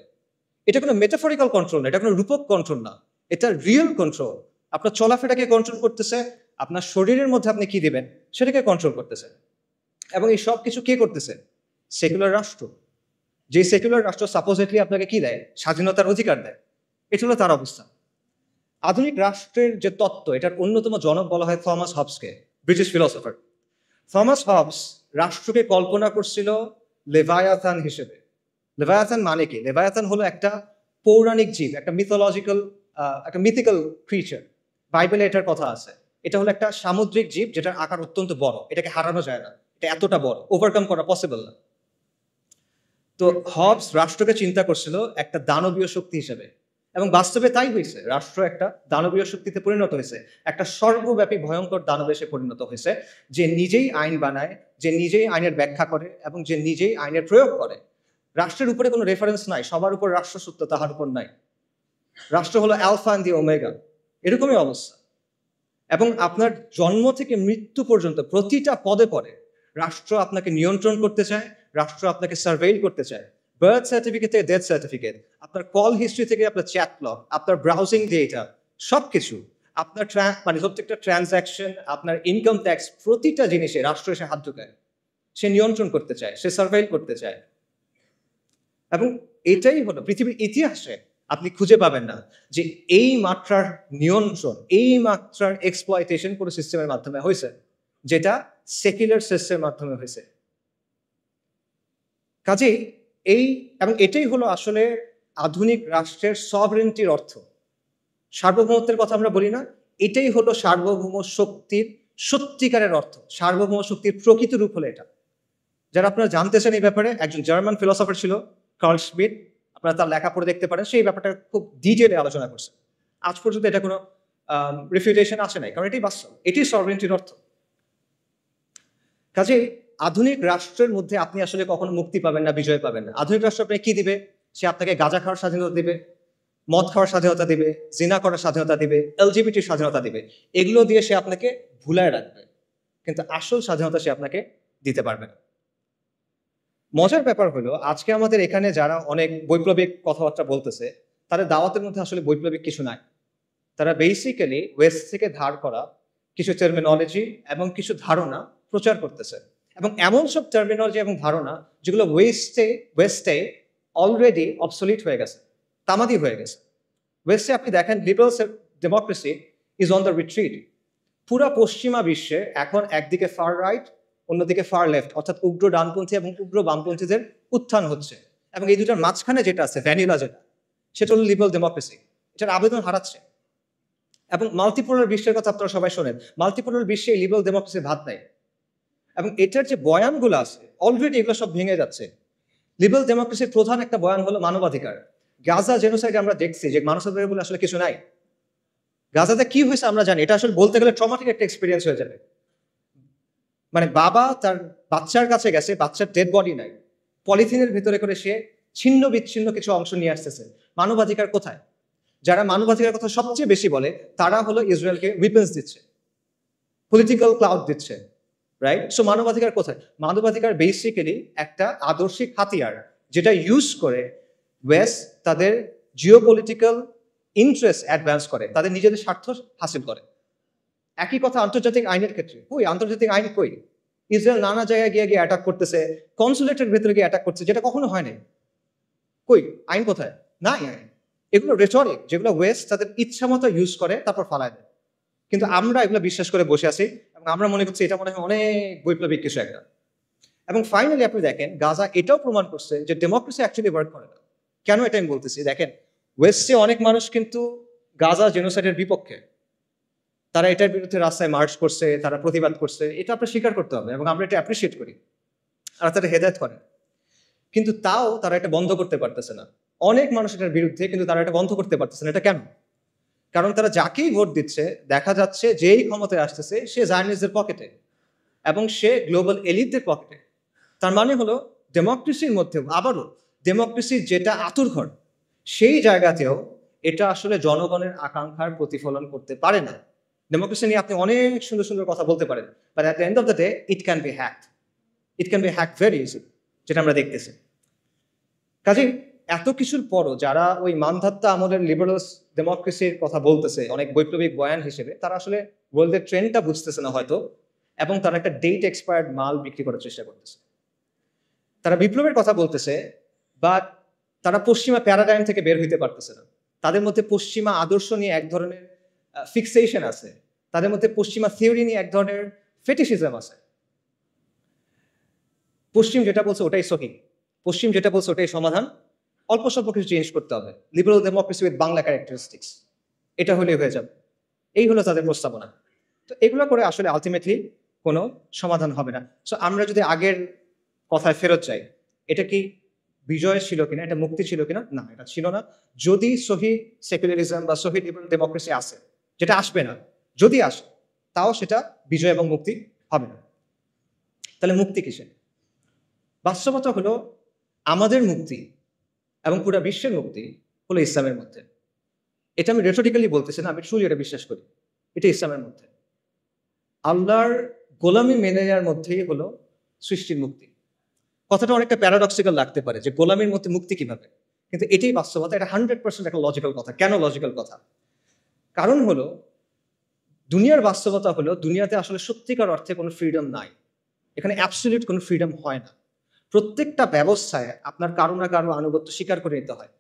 এটা কোনো মেটাফরিক্যাল কন্ট্রোল না, এটা কোনো রূপক কন্ট্রোল না, এটা রিয়েল কন্ট্রোল। আপনার চলাফেরাকে কন্ট্রোল করতেছে, আপনার শরীরের মধ্যে আপনি কি দিবেন সেটাকে কন্ট্রোল করতেছে। এবং এই সব কিছু কে করতেছে? সেকুলার রাষ্ট্র। যে সেকুলার রাষ্ট্র সাপোজিটলি আপনাকে কি দেয়? স্বাধীনতার অধিকার দেয়। এটা হলো তার অবস্থা। আধুনিক রাষ্ট্রের যে তত্ত্ব, এটার অন্যতম জনক বলা হয় থমাস হবসকে, ব্রিটিশ ফিলসফার। থমাস হবস রাষ্ট্রকে কল্পনা করছিল লেভায়াথান হিসেবে। লেভায়াথান মানে কি? লেভায়াথান হলো একটা পৌরাণিক জীব, একটা মিথোলজিক্যাল, একটা মিথিক্যাল ক্রিচার। বাইবেলে এটার কথা আছে। এটা হলো একটা সামুদ্রিক জীব যেটার আকার অত্যন্ত বড়, এটাকে হারানো যায় না, এটা এতটা বড়, ওভারকাম করা পসিবল না। তো হবস রাষ্ট্রকে চিন্তা করছিল একটা দানবীয় শক্তি হিসেবে, এবং বাস্তবে তাই হয়েছে। রাষ্ট্র একটা দানবীয় শক্তিতে পরিণত হয়েছে, একটা সর্বব্যাপী ভয়ঙ্কর দানবে সে পরিণত হয়েছে, যে নিজেই আইন বানায়, যে নিজেই আইনের ব্যাখ্যা করে এবং যে নিজেই আইনের প্রয়োগ করে। রাষ্ট্রের উপরে কোনো রেফারেন্স নাই, সবার উপর রাষ্ট্র সত্য, তাহার উপর নাই। রাষ্ট্র হলো অ্যালফা এন্ড দি ওমেগা, এরকমই অবস্থা। এবং আপনার জন্ম থেকে মৃত্যু পর্যন্ত প্রতিটা পদে পদে রাষ্ট্র আপনাকে নিয়ন্ত্রণ করতে চায়, রাষ্ট্র আপনাকে সার্ভেইল করতে চায়। বার্থ সার্টিফিকেট থেকে ডেথ সার্টিফিকেট, আপনার কল হিস্ট্রি থেকে আপনার চ্যাট লগ, আপনার ব্রাউজিং ডেটা, সবকিছু, আপনার মানে প্রত্যেকটা ট্রানজ্যাকশন, আপনার ইনকাম ট্যাক্স, প্রতিটা জিনিসে রাষ্ট্র এসে হাত ঢুকায়। সে নিয়ন্ত্রণ করতে চায়, সে সার্ভেইল করতে চায়। এবং এটাই হলো পৃথিবীর ইতিহাসে আপনি খুঁজে পাবেন না যে এই মাত্রার নিয়ন্ত্রণ, এই মাত্রার এক্সপ্লয়টেশন কোনো সিস্টেমের মাধ্যমে হয়েছে, যেটা সেকুলার সিস্টেমের মাধ্যমে হয়েছে। কাজেই এবং এটাই হলো আসলে আধুনিক রাষ্ট্রের সভরেন্টির অর্থ। সার্বভৌমত্বের কথা আমরা বলি না, এটাই হলো সার্বভৌম শক্তির সত্যিকারের অর্থ। সার্বভৌম শক্তির প্রকৃত রূপ হলো এটা। যারা আপনারা জানতে চান এই ব্যাপারে, একজন জার্মান ফিলোসফার ছিল কার্ল শ্মিট, আপনারা তার লেখা পড়ে দেখতে পারেন, সেই ব্যাপারটা খুব ডিটেলে আলোচনা করছে। আজ পর্যন্ত এটা কোনো রিফিউটেশন আসে নাই, কারণ এটাই বাস্তব, এটি সভরেন্টির অর্থ। কাজেই আধুনিক রাষ্ট্রের মধ্যে আপনি আসলে কখনো মুক্তি পাবেন না, বিজয় পাবেন না। আধুনিক রাষ্ট্র আপনাকে কি দিবে? সে আপনাকে গাঁজা খাওয়ার স্বাধীনতা দিবে, মদ খাওয়ার স্বাধীনতা দিবে, জিনা করার স্বাধীনতা দিবে, এলজিবিটির স্বাধীনতা দিবে। এগুলো দিয়ে সে আপনাকে ভুলায় রাখবে, কিন্তু আসল স্বাধীনতা সে আপনাকে দিতে পারবে না। মজার ব্যাপার হলো, আজকে আমাদের এখানে যারা অনেক বৈপ্লবিক কথাবার্তা বলতেছে, তাদের দাওয়াতের মধ্যে আসলে বৈপ্লবিক কিছু নাই। তারা বেসিক্যালি ওয়েস্ট থেকে ধার করা কিছু টার্মিনোলজি এবং কিছু ধারণা প্রচার করতেছে, এবং এমন সব টার্মিনোলজি এবং ধারণা যেগুলো ওয়েস্টে অলরেডি অবসলিট হয়ে গেছে, তামাদি হয়ে গেছে। ওয়েস্টে আপনি দেখেন liberal democracy is on the retreat. পুরা পশ্চিমা বিশ্বে এখন একদিকে ফার রাইট, অন্যদিকে ফার লেফট, অর্থাৎ উগ্র ডানপন্থী এবং উগ্র বামপন্থীদের উত্থান হচ্ছে, এবং এই দুটার মাঝখানে যেটা আছে ভ্যানিলা, সেটা হলো লিবারাল ডেমোক্রেসি। এটার আবেদন হারাচ্ছে। এবং মাল্টিপোলার বিশ্বের কথা আপনারা সবাই শোনেন, মাল্টিপোলার বিশ্বে লিবারাল ডেমোক্রেসির ভাত নাই, এবং এটার যে বয়ানগুলো আছে অলরেডি এগুলো সব ভেঙে যাচ্ছে। লিবারাল ডেমোক্রেসির প্রধান একটা বয়ান হলো মানবাধিকার। গাজা জেনোসাইডে আমরা দেখছি যে মানবাধিকার বলে আসলে কিছু নাই। গাজাতে কি হয়েছে আমরা জানি, এটা আসলে বলতে গেলে ট্রমাটিক একটা এক্সপিরিয়েন্স হয়ে যাবে। মানে বাবা তার বাচ্চার কাছে গেছে, বাচ্চার ডেড বডি নাই, পলিথিনের ভেতরে করে সে ছিন্ন বিচ্ছিন্ন কিছু অংশ নিয়ে আসতেছে। মানবাধিকার কোথায়? যারা মানবাধিকার কথা সবচেয়ে বেশি বলে তারা হলো ইসরায়েলকে উইপেন্স দিচ্ছে, পলিটিক্যাল ক্লাউড দিচ্ছে, রাইট? সো মানবাধিকার কোথায়? মানবাধিকার বেসিক্যালি একটা আদর্শিক হাতিয়ার, যেটা ইউজ করে ওয়েস্ট তাদের জিওপলিটিক্যাল ইন্টারেস্ট অ্যাডভান্স করে, তাদের নিজেদের স্বার্থ হাসিল করে। একই কথা আন্তর্জাতিক আইনের ক্ষেত্রে। কই আন্তর্জাতিক আইন? কই? ইসরায়েল নানা জায়গায় গিয়ে অ্যাটাক করতেছে, কনসুলেটের ভেতরে গিয়ে অ্যাটাক করছে, যেটা কখনো হয় নাই। কই আইন কোথায়? নাই আইন। এগুলো রেটরিক, যেগুলো ওয়েস্ট তাদের ইচ্ছা মতো ইউজ করে তারপর ফালায় দেয়। কিন্তু আমরা এগুলো বিশ্বাস করে বসে আছি, এবং আমরা মনে করছি এটা মনে হয় অনেক বৈপ্লবিক কিছু একটা। এবং ফাইনালি আপনি দেখেন গাজা এটাও প্রমাণ করছে যে ডেমোক্রেসি অ্যাকচুয়ালি ওয়ার্ক করে না। কেন এটা আমি বলতেছি? দেখেন, ওয়েস্টে অনেক মানুষ কিন্তু গাজা জেনোসাইডের বিপক্ষে, তারা এটার বিরুদ্ধে রাস্তায় মার্চ করছে, তারা প্রতিবাদ করছে, এটা আপনার স্বীকার করতে হবে, এবং আমরা এটা অ্যাপ্রিসিয়েট করি, আর তারা হেদায়েত করে। কিন্তু তাও তারা এটা বন্ধ করতে পারতেছে না। অনেক মানুষ এটার বিরুদ্ধে, কিন্তু তারা এটা বন্ধ করতে পারতেছে না। এটা কেন? কারণ তারা যাকেই ভোট দিচ্ছে দেখা যাচ্ছে যেই ক্ষমতায় আসতেছে সে জায়নিস্টদের পকেটে, এবং সে গ্লোবাল এলিটদের পকেটে। তার মানে হলো ডেমোক্রেসির মধ্যেও আবারও ডেমোক্রেসির যেটা আতুরঘর, সেই জায়গাতেও এটা আসলে জনগণের আকাঙ্ক্ষার প্রতিফলন করতে পারে না। ডেমোক্রেসি নিয়ে আপনি অনেক সুন্দর সুন্দর কথা বলতে পারেন, but at the end of the day it can be hacked. It can be hacked very easy, যেটা আমরা দেখতেছি। কাজেই এত কিছুর পরও যারা ওই মানধাত্তা আমলের লিবারাল ডেমোক্রেসির কথা বলতেছে অনেক বৈপ্লবিক বয়ান হিসেবে, তারা আসলে ওয়ার্ল্ডের ট্রেন্ডটা বুঝতেছে না হয়তো, এবং তারা একটা ডেট এক্সপায়ার্ড মাল বিক্রি করার চেষ্টা করতেছে। তারা বিপ্লবের কথা বলতেছে, বাট তারা পশ্চিমা প্যারাডাইম থেকে বের হইতে পারতেছে না। তাদের মধ্যে পশ্চিমা আদর্শ নিয়ে এক ধরনের ফিক্সেশন আছে, তাদের মধ্যে পশ্চিমা থিওরি নিয়ে এক ধরনের ফেটিশিজম আছে। পশ্চিম যেটা বলছে ওটাই সহি, পশ্চিম যেটা বলছে ওটাই সমাধান, অল্প স্বল্প কিছু চেঞ্জ করতে হবে। Liberal democracy with Bangla characteristics, এটা হলেই হয়ে যাবে। এই হলো তাদের প্রস্তাবনা। তো এগুলো করে আসলে আলটিমেটলি কোনো সমাধান হবে না। সো আমরা যদি আগের কথায় ফেরত যাই, এটা কি বিজয় ছিল কিনা, এটা মুক্তি ছিল কিনা? না, এটা ছিল না। যদি সহি সেকুলারিজম বা সহি লিবারাল ডেমোক্রেসি আসে, যেটা আসবে না, যদি আসে তাও সেটা বিজয় এবং মুক্তি হবে না। তাহলে মুক্তি কিসে? বাস্তবতা হলো আমাদের মুক্তি এবং পুরো বিশ্বের মুক্তি হলো ইসলামের মধ্যে। এটা আমি রেটরিক্যালি বলতেছি না, আমি ট্রুলি এটা বিশ্বাস করি। এটা ইসলামের মধ্যে আল্লাহর গোলামি মেনে নেওয়ার মধ্যেই হলো সৃষ্টির মুক্তি। কথাটা অনেকটা প্যারাডক্সিক্যাল লাগতে পারে যে গোলামির মধ্যে মুক্তি কিভাবে, কিন্তু এটাই বাস্তবতা। এটা 100% একটা লজিক্যাল কথা। কেন লজিক্যাল কথা? কারণ হলো দুনিয়ার বাস্তবতা হলো দুনিয়াতে আসলে সত্যিকার অর্থে কোনো ফ্রিডম নাই। এখানে অ্যাবসলিউট কোনো ফ্রিডম হয় না। প্রত্যেকটা ব্যবস্থায় আপনার কারো না কারো আনুগত্য স্বীকার করে নিতে হয়,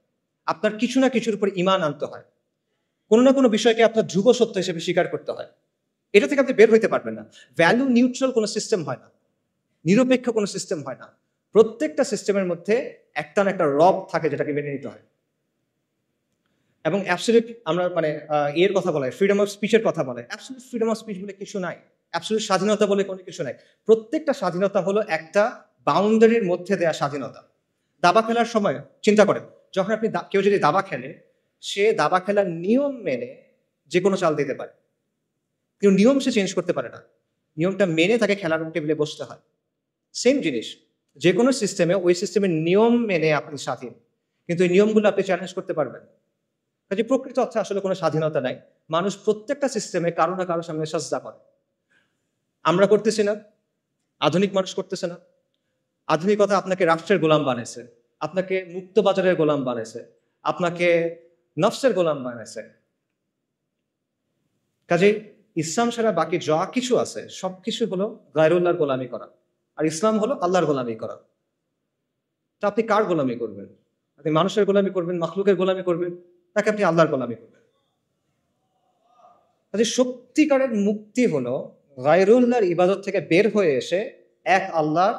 আপনার কিছু না কিছুর উপর ঈমান আনতে হয়, কোনো না কোনো বিষয়কে আপনার ধ্রুব সত্য হিসেবে স্বীকার করতে হয়। এটা থেকে আপনি বের হইতে পারবেন না। ভ্যালু নিউট্রাল কোনো সিস্টেম হয় না, নিরপেক্ষ কোনো সিস্টেম হয় না। প্রত্যেকটা সিস্টেমের মধ্যে একটা না একটা রব থাকে যেটাকে মেনে নিতে হয়। এবং অ্যাবসলিউট আমরা মানে এর কথা বলে ফ্রিডম অফ স্পিচের কথা বলে, অ্যাবসলিউট ফ্রিডম অফ স্পিচ বলে কিছু নাই, অ্যাবসলিউট স্বাধীনতা বলে কোনো কিছু নাই। প্রত্যেকটা স্বাধীনতা হলো একটা বাউন্ডারির মধ্যে দেয়া স্বাধীনতা। দাবা খেলার সময় চিন্তা করেন, যখন আপনি কেউ যদি দাবা খেলে, সে দাবা খেলার নিয়ম মেনে যে কোনো চাল দিতে পারে, কিন্তু নিয়ম সে চেঞ্জ করতে পারে না। নিয়মটা মেনে তাকে খেলার টেবিলে বসতে হয়। সেম জিনিস, যে কোনো সিস্টেমে ওই সিস্টেমের নিয়ম মেনে আপনি স্বাধীন, কিন্তু এই নিয়মগুলো আপনি চ্যালেঞ্জ করতে পারবেন। কাজে প্রকৃত অর্থে আসলে কোনো স্বাধীনতা নাই। মানুষ প্রত্যেকটা সিস্টেমে কারো না কারো সামনে সাজদা করে। আমরা করতেছি না, আধুনিক মানুষ করতেছে না। আধুনিকতা আপনাকে রাষ্ট্রের গোলাম বানাইছে, আপনাকে মুক্ত বাজারের গোলাম বানাইছে, আপনাকে নফসের গোলাম বানাইছে। কাজেই ইসলাম ছাড়া বাকি যা কিছু আছে সবকিছু হলো গায়রুল্লাহর গোলামি করা, আর ইসলাম হলো আল্লাহর গোলামি করা। তা আপনি কার গোলামি করবেন? আপনি মানুষের গোলামি করবেন, মাখলুকের গোলামি করবেন, নাকি আপনি আল্লাহর গোলামি করবেন? কাজে সত্যিকারের মুক্তি হলো গায়রুল্লাহর ইবাদত থেকে বের হয়ে এসে এক আল্লাহর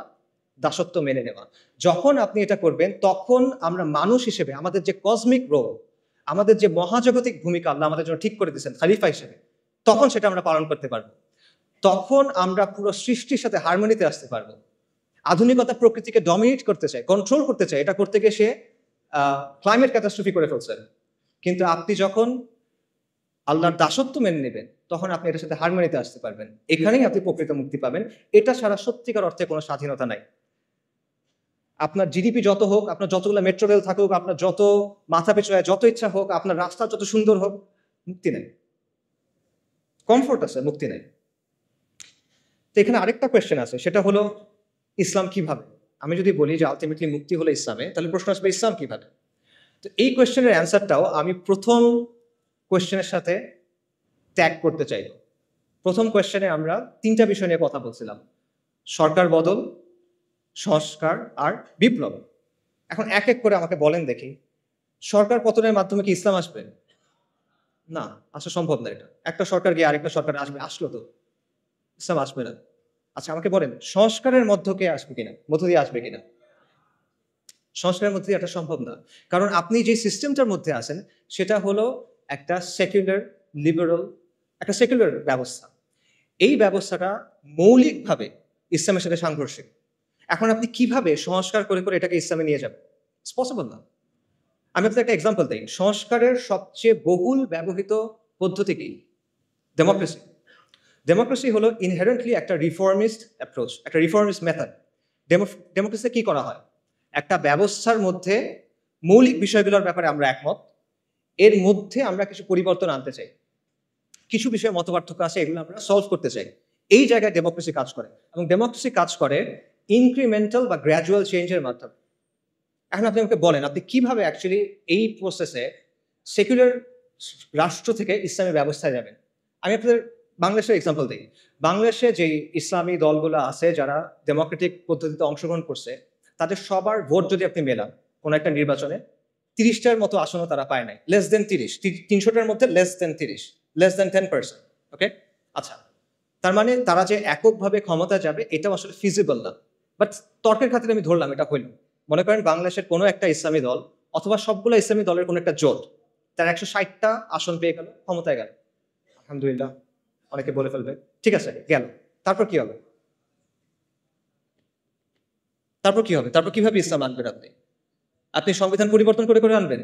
দাসত্ব মেনে নেওয়া। যখন আপনি এটা করবেন, তখন আমরা মানুষ হিসেবে আমাদের যে কসমিক রোল, আমাদের যে মহাজাগতিক ভূমিকা আল্লাহ আমাদের জন্য ঠিক করে দিয়েছেন খলিফা হিসেবে, তখন সেটা আমরা পালন করতে পারবো। তখন আমরা পুরো সৃষ্টির সাথে হারমোনিতে আসতে পারবো। আধুনিকতা প্রকৃতিকে ডমিনেট করতে চায়, কন্ট্রোল করতে চায়, এটা করতে গিয়ে সে ক্লাইমেট ক্যাটাস্ট্রফি করে ফেলছেন। কিন্তু আপনি যখন আল্লাহর দাসত্ব মেনে নেবেন, তখন আপনি এটার সাথে হারমোনিতে আসতে পারবেন। এখানেই আপনি প্রকৃত মুক্তি পাবেন। এটা ছাড়া সত্যিকার অর্থে কোনো স্বাধীনতা নাই। আপনার জিডিপি যত হোক, আপনার যতগুলো মেট্রো রেল থাকুক, আপনার যত মাথা পিছু যত ইচ্ছা হোক, আপনার রাস্তা যত সুন্দর হোক, মুক্তি নেই। কমফোর্ট আছে, মুক্তি নেই। তো এখানে আরেকটা কোয়েশ্চেন আছে, সেটা হলো ইসলাম কিভাবে? আমি যদি বলি যে আলটিমেটলি মুক্তি হলো ইসলামে, তাহলে প্রশ্ন আসবে ইসলাম কিভাবে? তো এই কোয়েশ্চেনের অ্যান্সারটাও আমি প্রথম কোয়েশ্চেনের সাথে ট্যাগ করতে চাইব। প্রথম কোয়েশ্চেনে আমরা তিনটা বিষয় নিয়ে কথা বলছিলাম: সরকার বদল, সংস্কার আর বিপ্লব। এখন এক এক করে আমাকে বলেন দেখি, সরকার পতনের মাধ্যমে কি ইসলাম আসবে? না, আসা সম্ভব না। এটা একটা সরকার গিয়ে আরেকটা সরকার আসবে, আসলো তো ইসলাম আসবে না। আচ্ছা আমাকে বলেন, সংস্কারের মধ্য দিয়ে আসবে কিনা? সংস্কারের মধ্যে এটা সম্ভব না। কারণ আপনি যে সিস্টেমটার মধ্যে আছেন সেটা হলো একটা সেকুলার লিবারাল, একটা সেকুলার ব্যবস্থা। এই ব্যবস্থাটা মৌলিকভাবে ইসলামের সাথে সাংঘর্ষিক। এখন আপনি কিভাবে সংস্কার করে করে এটাকে ইসলামে নিয়ে যাবেন? ইটস পসিবল না। আমি আপনাকে একটা এক্সাম্পল দিই। সংস্কারের সবচেয়ে বহুল ব্যবহৃত পদ্ধতি কি? ডেমোক্রেসি। ডেমোক্রেসি হলো ইনহেরেন্টলি একটা রিফর্মিস্ট অ্যাপ্রোচ, একটা রিফর্মিস্ট মেথড। ডেমোক্রেসিতে কি করা হয়? একটা ব্যবস্থার মধ্যে মৌলিক বিষয়গুলোর ব্যাপারে আমরা একমত, এর মধ্যে আমরা কিছু পরিবর্তন আনতে চাই, কিছু বিষয়ে মতপার্থক্য আছে, এগুলো আমরা সলভ করতে চাই। এই জায়গায় ডেমোক্রেসি কাজ করে, এবং ডেমোক্রেসি কাজ করে ইনক্রিমেন্টাল বা গ্র্যাজুয়াল চেঞ্জের মাধ্যমে। এখন আপনি আমাকে বলেন, আপনি কিভাবে অ্যাকচুয়ালি এই প্রসেসে সেকুলার রাষ্ট্র থেকে ইসলামী ব্যবস্থায় যাবেন? আমি আপনাদের বাংলাদেশের এক্সাম্পল দিই। বাংলাদেশে যে ইসলামী দলগুলো আছে যারা ডেমোক্রেটিক পদ্ধতিতে অংশগ্রহণ করছে, তাদের সবার ভোট যদি আপনি মেলান কোনো একটা নির্বাচনে, 30টার মতো আসনও তারা পায় নাই। লেস দেন 30, 300টার মধ্যে লেস দেন 30, লেস দেন 10%। ওকে, আচ্ছা, তার মানে তারা যে এককভাবে ক্ষমতা যাবে এটাও আসলে ফিজিবল না। বাট তর্কের খাতিরে আমি ধরলাম এটা হইল। মনে করেন বাংলাদেশের কোনো একটা ইসলামী দল অথবা সবগুলো ইসলামী দলের কোনো একটা জোট, তার 160টা আসন পেয়ে গেল, ক্ষমতায় গেল, আলহামদুলিল্লাহ, অনেকে বলে ফেলবে ঠিক আছে গেল। তারপর কি হবে? তারপর কিভাবে ইসলাম আনবেন? আপনি সংবিধান পরিবর্তন করে করে আনবেন?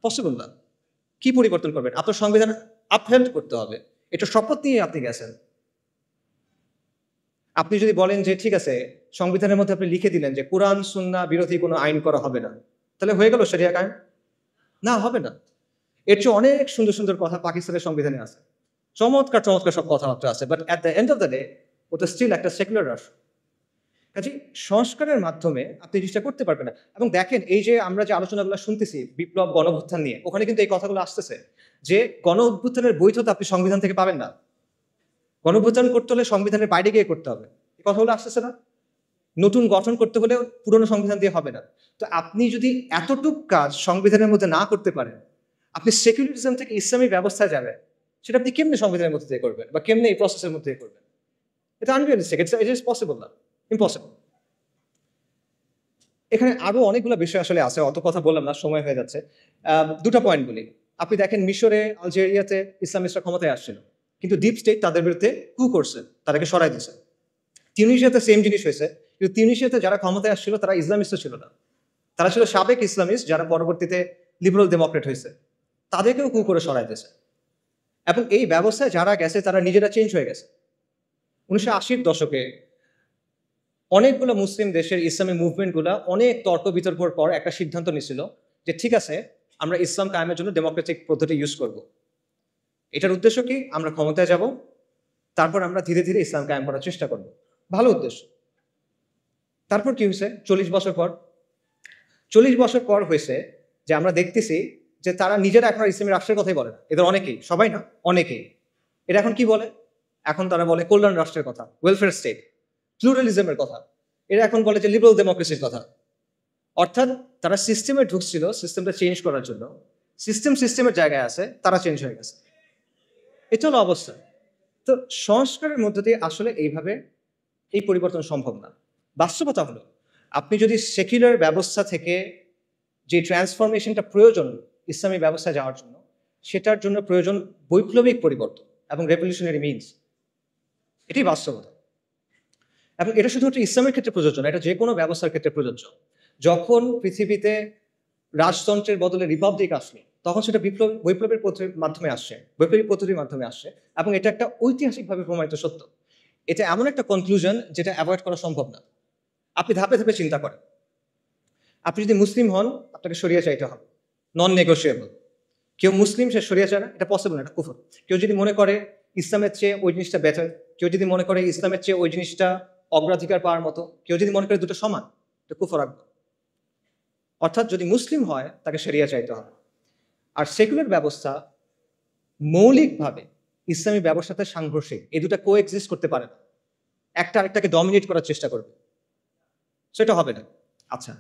পসিবল না। কি পরিবর্তন করবেন? আপনার সংবিধান আপহেল্ড করতে হবে। এটা শপথ নিয়ে আপনি গেছেন। আপনি যদি বলেন যে ঠিক আছে, সংবিধানের মধ্যে আপনি লিখে দিলেন যে কোরআন সুন্নাহ বিরোধী কোনো আইন করা হবে না, তাহলে হয়ে গেল শরিয়া কায়েম? না, হবে না। এর চেয়ে অনেক সুন্দর সুন্দর কথা পাকিস্তানের সংবিধানে আছে, চমৎকার চমৎকার সব কথাবার্তা আছে, but at the end of the day ওটা স্টিল একটা সেকুলার রাষ্ট্র। কাজে সংস্কারের মাধ্যমে আপনি জিনিসটা করতে পারবেন না। এবং দেখেন, এই যে আমরা যে আলোচনাগুলো শুনতেছি বিপ্লব গণঅভ্যুত্থান নিয়ে, ওখানে কিন্তু এই কথাগুলো আসতেছে যে গণ অভ্যুত্থানের বৈধতা আপনি সংবিধান থেকে পাবেন না, গণঅভ্যুত্থান করতে হলে সংবিধানের বাইরে গিয়ে করতে হবে। এই কথাগুলো আসতেছে না? নতুন গঠন করতে হলেও পুরনো সংবিধান দিয়ে হবে না। তো আপনি যদি এতটুক কাজ সংবিধানের মধ্যে না করতে পারেন, আপনি সেকুলারিজম থেকে ইসলামী ব্যবস্থায় যাবেন, সেটা আপনি কেমনে সংবিধানের মধ্যে দিয়ে করবেন বা কেমনে এই প্রসেসের মধ্যে দিয়ে করবেন? এটা আনরিয়ালিস্টিক, ইট ইজ পসিবল না, ইম্পসিবল। এখানে আরো অনেকগুলো বিষয় আসলে আছে, অত কথা বললাম না, সময় হয়ে যাচ্ছে। দুটো পয়েন্ট বলি। আপনি দেখেন মিশরে, আলজেরিয়াতে ইসলামিস্টরা ক্ষমতায় আসছিল, কিন্তু ডিপ স্টেট তাদের বিরুদ্ধে কু করছে, তাদেরকে সরাই দিয়েছে। তিউনিসিয়াতে সেম জিনিস হয়েছে, কিন্তু তিউনিসিয়াতে যারা ক্ষমতায় আসছিল তারা ইসলামিস্ট ছিল না, তারা ছিল সাবেক ইসলামিস্ট যারা পরবর্তীতে লিবারাল ডেমোক্রেট হয়েছে, তাদেরকেও কু করে সরাই দিয়েছে। এবং এই ব্যবস্থায় যারা গেছে তারা নিজেরা চেঞ্জ হয়ে গেছে। 1980-র দশকে অনেকগুলো মুসলিম দেশের ইসলামী মুভমেন্টগুলো অনেক তর্ক বিতর্কর পর একটা সিদ্ধান্ত নিয়েছিল যে ঠিক আছে, আমরা ইসলাম কায়েমের জন্য ডেমোক্রেটিক পদ্ধতি ইউজ করব। এটার উদ্দেশ্য কি? আমরা ক্ষমতায় যাব, তারপর আমরা ধীরে ধীরে ইসলাম কায়েম করার চেষ্টা করব। ভালো উদ্দেশ্য। তারপর কি হয়েছে? 40 বছর পর হয়েছে যে আমরা দেখতেছি যে তারা নিজেরা এখন ইসলামী রাষ্ট্রের কথাই বলে না। এদের অনেকেই, সবাই না, অনেকেই। এটা এখন কি বলে? এখন তারা বলে কল্যাণ রাষ্ট্রের কথা, ওয়েলফেয়ার স্টেট, প্লুরালিজমের কথা। এরা এখন বলে যে লিবারাল ডেমোক্রেসির কথা। অর্থাৎ তারা সিস্টেমে ঢুকছিল সিস্টেমটা চেঞ্জ করার জন্য, সিস্টেমের জায়গায় আছে, তারা চেঞ্জ হয়ে গেছে। এটা হলো অবস্থা। তো সংস্কারের মধ্য দিয়ে আসলে এইভাবে এই পরিবর্তন সম্ভব না। বাস্তবতা হলো, আপনি যদি সেকুলার ব্যবস্থা থেকে যে ট্রান্সফরমেশনটা প্রয়োজন ইসলামী ব্যবস্থায় যাওয়ার জন্য, সেটার জন্য প্রয়োজন বৈপ্লবিক পরিবর্তন এবং রেভলিউশনারি মিনস। এটাই বাস্তবতা। এবং এটা শুধুমাত্র ইসলামের ক্ষেত্রে প্রযোজ্য না, এটা যে কোনো ব্যবস্থার ক্ষেত্রে প্রযোজ্য। যখন পৃথিবীতে রাজতন্ত্রের বদলে রিপাবলিক আসলো, তখন সেটা বৈপ্লবের মাধ্যমে আসছে, বৈপ্লবিক পদ্ধতির মাধ্যমে আসছে, এবং এটা একটা ঐতিহাসিকভাবে প্রমাণিত সত্য। এটা এমন একটা কনক্লুশন যেটা অ্যাভয়েড করা সম্ভব না। আপনি ধাপে ধাপে চিন্তা করেন। আপনি যদি মুসলিম হন, আপনাকে শরিয়া চাইতে হবে, নন নেগোশিয়েবল। কেউ মুসলিম, সে শরিয়া চায় না, এটা পসিবল না, এটা কুফর। কেউ যদি মনে করে ইসলামের চেয়ে ওই জিনিসটা বেটার, কেউ যদি মনে করে ইসলামের চেয়ে ওই জিনিসটা অগ্রাধিকার পাওয়ার মতো, কেউ যদি মনে করে দুটো সমান, এটা কুফর রাখবে। অর্থাৎ যদি মুসলিম হয় তাকে শরিয়া চাইতে হবে। আর সেকুলার ব্যবস্থা মৌলিকভাবে ইসলামী ব্যবস্থাতে সাংঘর্ষিক, এই দুটা কো এক্সিস্ট করতে পারে না। একটা আরেকটাকে ডমিনেট করার চেষ্টা করবে, সেটা হবে না। আচ্ছা,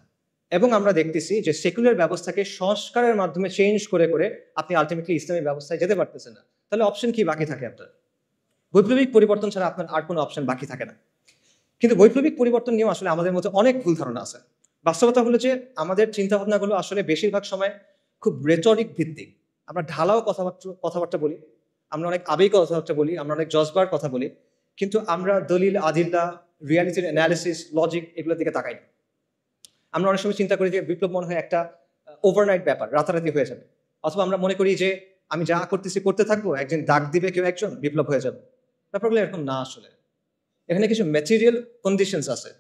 এবং আমরা দেখতেছি যে সেকুলার ব্যবস্থাকে সংস্কারের মাধ্যমে চেঞ্জ করে করে আপনি আলটিমেটলি ইসলামী ব্যবস্থায় যেতে পারতেছেন না। তাহলে অপশন কি বাকি থাকে আপনার? বৈপ্লবিক পরিবর্তন ছাড়া আপনার আর কোনো অপশন বাকি থাকে না। কিন্তু বৈপ্লবিক পরিবর্তন নিয়েও আসলে আমাদের মধ্যে অনেক ভুল ধারণা আছে। বাস্তবতা হলো যে আমাদের চিন্তাভাবনাগুলো আসলে বেশিরভাগ সময় খুব রেটরিক ভিত্তিক। আমরা ঢালাও কথাবার্তা বলি, আমরা অনেক আবেগ কথাবার্তা বলি, আমরা অনেক জজবার কথা বলি, কিন্তু আমরা দলিল, আদিল্লা, রিয়ালিটির অ্যানালিসিস, লজিক এগুলোর দিকে তাকাই না। আমরা অনেক সময় চিন্তা করি যে বিপ্লব মনে হয় একটা ওভারনাইট ব্যাপার, রাতারাতি হয়ে যাবে। অথবা আমরা মনে করি যে আমি যা করতেছি করতে থাকবো, একদিন ডাক দিবে কেউ একজন, বিপ্লব হয়ে যাবে। ব্যাপারগুলো এরকম না। আসলে এখানে কিছু ম্যাটেরিয়াল কন্ডিশনস আছে,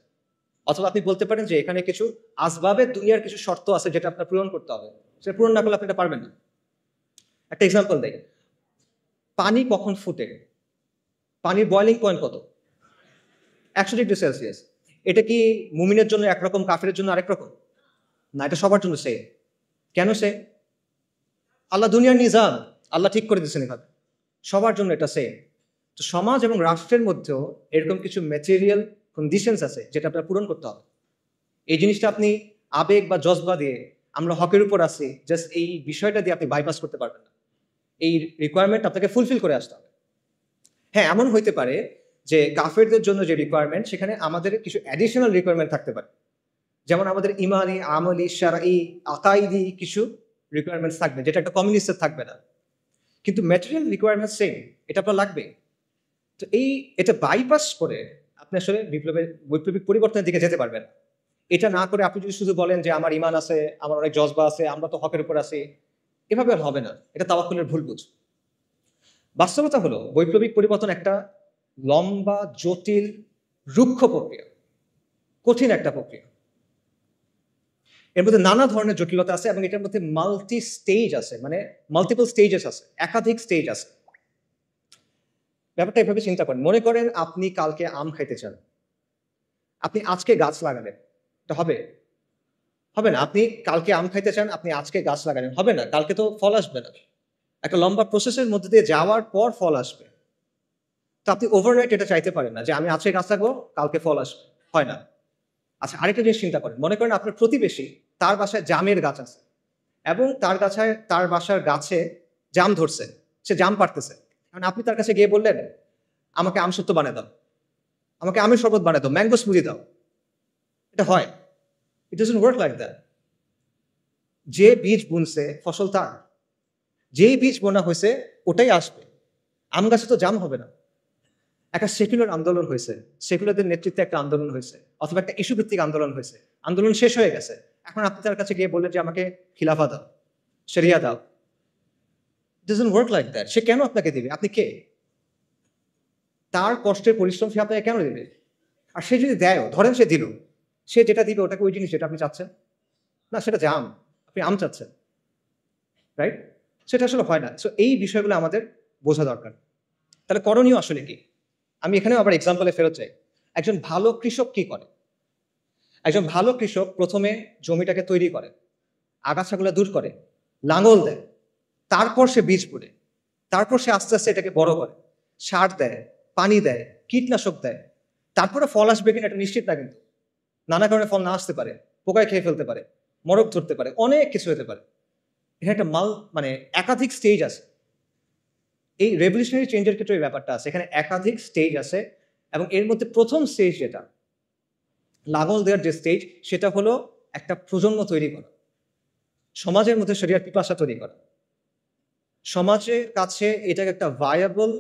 অথবা আপনি বলতে পারেন যে এখানে কিছু আসবাবের দুনিয়ার কিছু শর্ত আছে যেটা আপনার পূরণ করতে হবে। সেটা পূরণ না করলে আপনি এটা পারবেন না। একটা এক্সাম্পল দেই, পানি কখন ফুটে? পানির বয়লিং পয়েন্ট কত? 100 ডিগ্রি সেলসিয়াস। এটা কি মুমিনের জন্য একরকম, কাফেরের জন্য আরেক রকম? না, এটা সবার জন্য সেম। কেন সে? আল্লাহ দুনিয়ার নিজাম, আল্লাহ ঠিক করে দিচ্ছেন এভাবে, সবার জন্য এটা সেম। তো সমাজ এবং রাষ্ট্রের মধ্যেও এরকম কিছু ম্যাটেরিয়াল কন্ডিশনস আছে যেটা আপনার পূরণ করতে হবে। এই জিনিসটা আপনি আবেগ বা জজবা দিয়ে, আমরা হকের উপর আছি, জাস্ট এই বিষয়টা দিয়ে আপনি বাইপাস করতে পারবেন না। এই রিকোয়ারমেন্ট আপনাকে ফুলফিল করে আসতে হবে। হ্যাঁ, এমন হইতে পারে যে কাফেরদের জন্য যে রিকোয়ারমেন্ট, সেখানে আমাদের কিছু অ্যাডিশনাল রিকোয়ারমেন্ট থাকতে পারে। যেমন আমাদের ইমানি, আমলি, শারঈ, আকাইদি কিছু রিকোয়ারমেন্টস থাকবে, যেটা একটা কমিউনিস্টের থাকবে না। কিন্তু ম্যাটেরিয়াল রিকোয়ারমেন্ট সেম, এটা আপনার লাগবে। তো এটা বাইপাস করে আপনি আসলে বৈপ্লবিক পরিবর্তনের দিকে যেতে পারবেন। এটা না করে আপনি যদি শুধু বলেন যে আমার ইমান আছে, আমার অনেক জজবা আছে, আমরা তো হকের উপর আছি, এভাবে আর হবে না। এটা তাওয়াক্কুলের ভুল বুঝ। বাস্তবতা হলো বৈপ্লবিক পরিবর্তন একটা লম্বা, জটিল, রুক্ষ প্রক্রিয়া, কঠিন একটা প্রক্রিয়া। এর মধ্যে নানা ধরনের জটিলতা আছে এবং এটার মধ্যে মাল্টি স্টেজ আছে, মানে মাল্টিপল স্টেজেস আছে, একাধিক স্টেজ আছে। ব্যাপারটা এভাবে চিন্তা করেন, মনে করেন আপনি কালকে আম খাইতে চান, আপনি আজকে গাছ লাগালেন, এটা হবে? হবে না। আপনি কালকে আম খাইতে চান, আপনি আজকে গাছ লাগালেন, হবে না, কালকে তো ফল আসবে না। একটা লম্বা প্রসেসের মধ্যে দিয়ে যাওয়ার পর ফল আসবে। তো আপনি ওভারনাইট এটা চাইতে পারেন না যে আমি আজকে গাছ লাগাবো, কালকে ফল আসবে, হয় না। আচ্ছা, আরেকটা জিনিস চিন্তা করেন, মনে করেন আপনার প্রতিবেশী, তার বাসায় জামের গাছ আছে এবং তার বাসার গাছে জাম ধরছে, সে জাম পাড়তেছে। কারণ আপনি তার কাছে গিয়ে বললেন, আমাকে আমসত্ত্ব বানিয়ে দাও, আমাকে আমের শরবত বানিয়ে দাও, ম্যাঙ্গো স্মুদি দাও। এটা হয়? It doesn't work like that. যে বীজ বুনছে ফসল তার, যেই বীজ বোনা হয়েছে ওটাই আসবে। আম গাছে তো জাম হবে না। একটা সেকুলার আন্দোলন হয়েছে, সেকুলারদের নেতৃত্বে একটা আন্দোলন হয়েছে, অথবা একটা ইস্যু ভিত্তিক আন্দোলন হয়েছে, আন্দোলন শেষ হয়ে গেছে। এখন আপনি তার কাছে গিয়ে বললেন যে আমাকে খিলাফা দাও, শরিয়া দাও। Doesn't work like that. সে কেন আপনাকে দিবে? আপনি কে? তার কষ্টের পরিশ্রম সে আপনাকে কেন দিবে? আর সে যদি দেয়ও, ধরেন সে দিল, সে যেটা দিবে ওটাকে ওই জিনিস যেটা আপনি চাচ্ছেন না, সেটা জাম, আপনি আম চাচ্ছেন, রাইট? সেটা আসলে হয় না। সো এই বিষয়গুলো আমাদের বোঝা দরকার। তাহলে করণীয় আসলে কি? আমি এখানেও আবার এক্সাম্পলে ফেরত চাই। একজন ভালো কৃষক কি করে? একজন ভালো কৃষক প্রথমে জমিটাকে তৈরি করে, আগাছাগুলো দূর করে, লাঙল দেয়, তারপর সে বীজ বুনে, তারপর সে আস্তে আস্তে এটাকে বড় করে, সার দেয়, পানি দেয়, কীটনাশক দেয়। তারপরে ফল আসবে কিনা এটা নিশ্চিত না, কিন্তু নানা কারণে ফল না আসতে পারে, পোকায় খেয়ে ফেলতে পারে, মরক ধরতে পারে, অনেক কিছু হতে পারে। এখানে একটা মানে একাধিক স্টেজ আছে। এই রেভলিউশনারি চেঞ্জের ক্ষেত্রে এই ব্যাপারটা আছে, এখানে একাধিক স্টেজ আছে। এবং এর মধ্যে প্রথম স্টেজ যেটা, লাঙল দেওয়ার যে স্টেজ, সেটা হলো একটা প্রজন্ম তৈরি করা, সমাজের মধ্যে শরিয়ার পিপাসা তৈরি করা, সমাজের কাছে এটাকে একটা ভায়াবল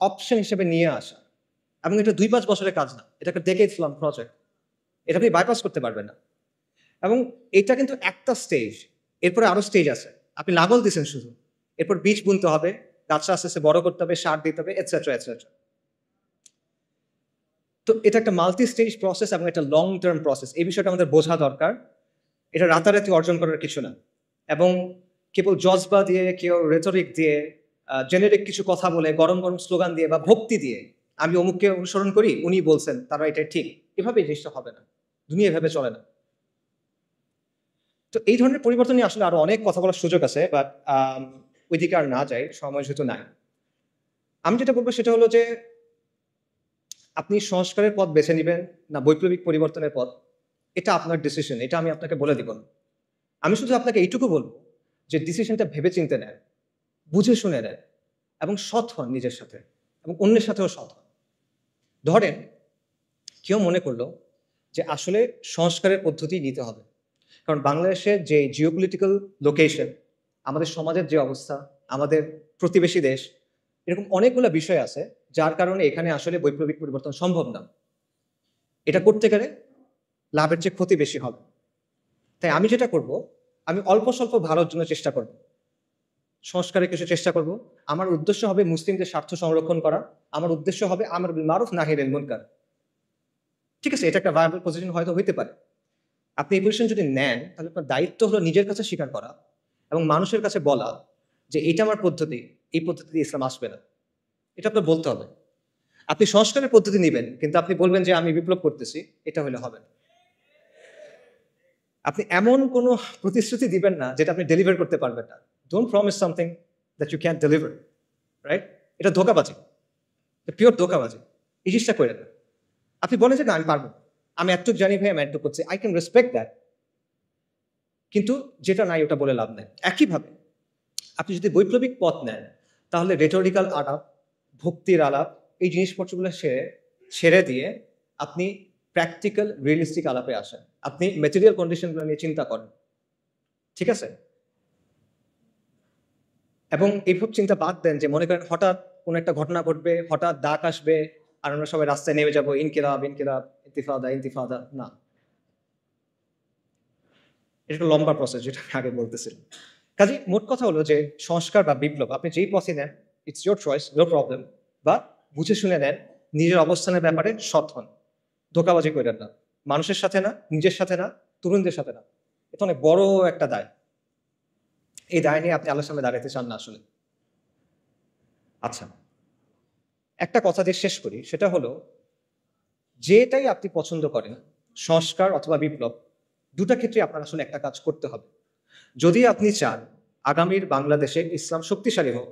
অপশন হিসেবে নিয়ে আসা। এবং এটা 2-5 বছরের কাজ না, এটা একটা ডেকেডস লং প্রজেক্ট। এটা আপনি বাইপাস করতে পারবেন না। এবং এটা কিন্তু একটা স্টেজ, এরপরে আরো স্টেজ আছে। আপনি লাঙল দিচ্ছেন শুধু, এরপর বীজ বুনতে হবে, গাছটা আস্তে আস্তে বড় করতে হবে, সার দিতে হবে, এটসেট্রা এটসেট্রা। তো এটা একটা মাল্টি স্টেজ প্রসেস এবং একটা লং টার্ম প্রসেস। এই বিষয়টা আমাদের বোঝা দরকার। এটা রাতারাতি অর্জন করার কিছু না। এবং কেবল জজবা দিয়ে, কেউ রেটরিক দিয়ে, জেনেরিক কিছু কথা বলে, গরম গরম স্লোগান দিয়ে বা ভক্তি দিয়ে, আমি অমুককে অনুসরণ করি, উনি বলছেন তারা এটা ঠিক, এভাবে এই জিনিসটা হবে না। দুনিয়া এভাবে চলে না। তো এই ধরনের পরিবর্তন নিয়ে আসলে আরো অনেক কথা বলার সুযোগ আছে, বাট ওইদিকে আর না যাই, সময় যেহেতু নাই। আমি যেটা বলবো সেটা হলো যে, আপনি সংস্কারের পথ বেছে নেবেন না বৈপ্লবিক পরিবর্তনের পথ, এটা আপনার ডিসিশন, এটা আমি আপনাকে বলে দিব না। আমি শুধু আপনাকে এইটুকু বলবো যে ডিসিশনটা ভেবে চিন্তে নেন, বুঝে শুনে নেন, এবং সৎ হন নিজের সাথে এবং অন্যের সাথেও সৎ হন। ধরেন কেউ মনে করলো যে আসলে সংস্কারের পদ্ধতি নিতে হবে, কারণ বাংলাদেশের যে জিওপলিটিক্যাল লোকেশন, আমাদের সমাজের যে অবস্থা, আমাদের প্রতিবেশী দেশ, এরকম অনেকগুলো বিষয় আছে যার কারণে এখানে আসলে বৈপ্লবিক পরিবর্তন সম্ভব না। এটা করতে গেলে লাভের চেয়ে ক্ষতি বেশি হবে। তাই আমি যেটা করব, আমি অল্প স্বল্প ভালোর জন্য চেষ্টা করব, সংস্কারের কিছু চেষ্টা করব। আমার উদ্দেশ্য হবে মুসলিমদের স্বার্থ সংরক্ষণ করা, আমার উদ্দেশ্য হবে আমর বিল মারুফ নাহি আনিল মুনকার। ঠিক আছে, এটা একটা ভায়াবল পজিশন হয়তো হইতে পারে। আপনি এই পজিশন যদি নেন, তাহলে আপনার দায়িত্ব হলো নিজের কাছে স্বীকার করা এবং মানুষের কাছে বলা যে এটা আমার পদ্ধতি, এই পদ্ধতি ইসলাম আসবে না, এটা আপনার বলতে হবে। আপনি সংস্কারের পদ্ধতি নেবেন, কিন্তু আপনি বলবেন যে আমি বিপ্লব করতেছি, এটা হলে হবে না। আপনি এমন কোনো প্রতিশ্রুতি দিবেন না যেটা আপনি ডেলিভার করতে পারবেন না। Don't promise something that you can deliver, right? এটা ধোঁকাবাজি, পিওর ধোঁকাবাজি। এই জিনিসটা করে না। আপনি বলেন যে না আমি পারবো, আমি এতটুকু জানি ভাই, আমি এতটুকু করছি, আই ক্যান রেসপেক্ট দ্যাট, কিন্তু যেটা নাই ওটা বলে লাভ নেই। একইভাবে আপনি যদি বৈপ্লবিক পথ নেন, তাহলে রেটোরিক্যাল আলাপ, ভক্তির আলাপ, এই জিনিসপত্রগুলো ছেড়ে দিয়ে আপনি প্র্যাকটিক্যাল রিয়েলিস্টিক আলাপে আসেন। আপনি ম্যাটেরিয়াল কন্ডিশনগুলো নিয়ে চিন্তা করেন, ঠিক আছে? এবং এইসব চিন্তা বাদ দেন যে মনে করেন হঠাৎ কোনো একটা ঘটনা ঘটবে, হঠাৎ ডাক আসবে, আর আমরা সবাই রাস্তায় নেমে যাবো, ইনকিলাব ইনকিলাব, ইন্তিফাদা ইন্তিফাদা। না, এটা একটা লম্বা প্রসেস, যেটা আমি আগে বলতেছিলাম। কাজে মোট কথা হলো যে সংস্কার বা বিপ্লব আপনি যেই পথে নেন, it's your choice, no problem. বা বুঝে শুনে নেন, নিজের অবস্থানের ব্যাপারে সৎ হন, ধোঁকাবাজি করেন না, মানুষের সাথে না, নিজের সাথে না, তরুণদের সাথে না। এটা অনেক বড় একটা দায়। এই দায় নিয়ে আপনি আল্লাহর সামনে দাঁড়াতে চান না আসলে। আচ্ছা, একটা কথা দিয়ে শেষ করি, সেটা হলো যেটাই আপনি পছন্দ করেন, সংস্কার অথবা বিপ্লব, দুটা ক্ষেত্রে আপনার আসলে একটা কাজ করতে হবে। যদি আপনি চান আগামীর বাংলাদেশে ইসলাম শক্তিশালী হোক,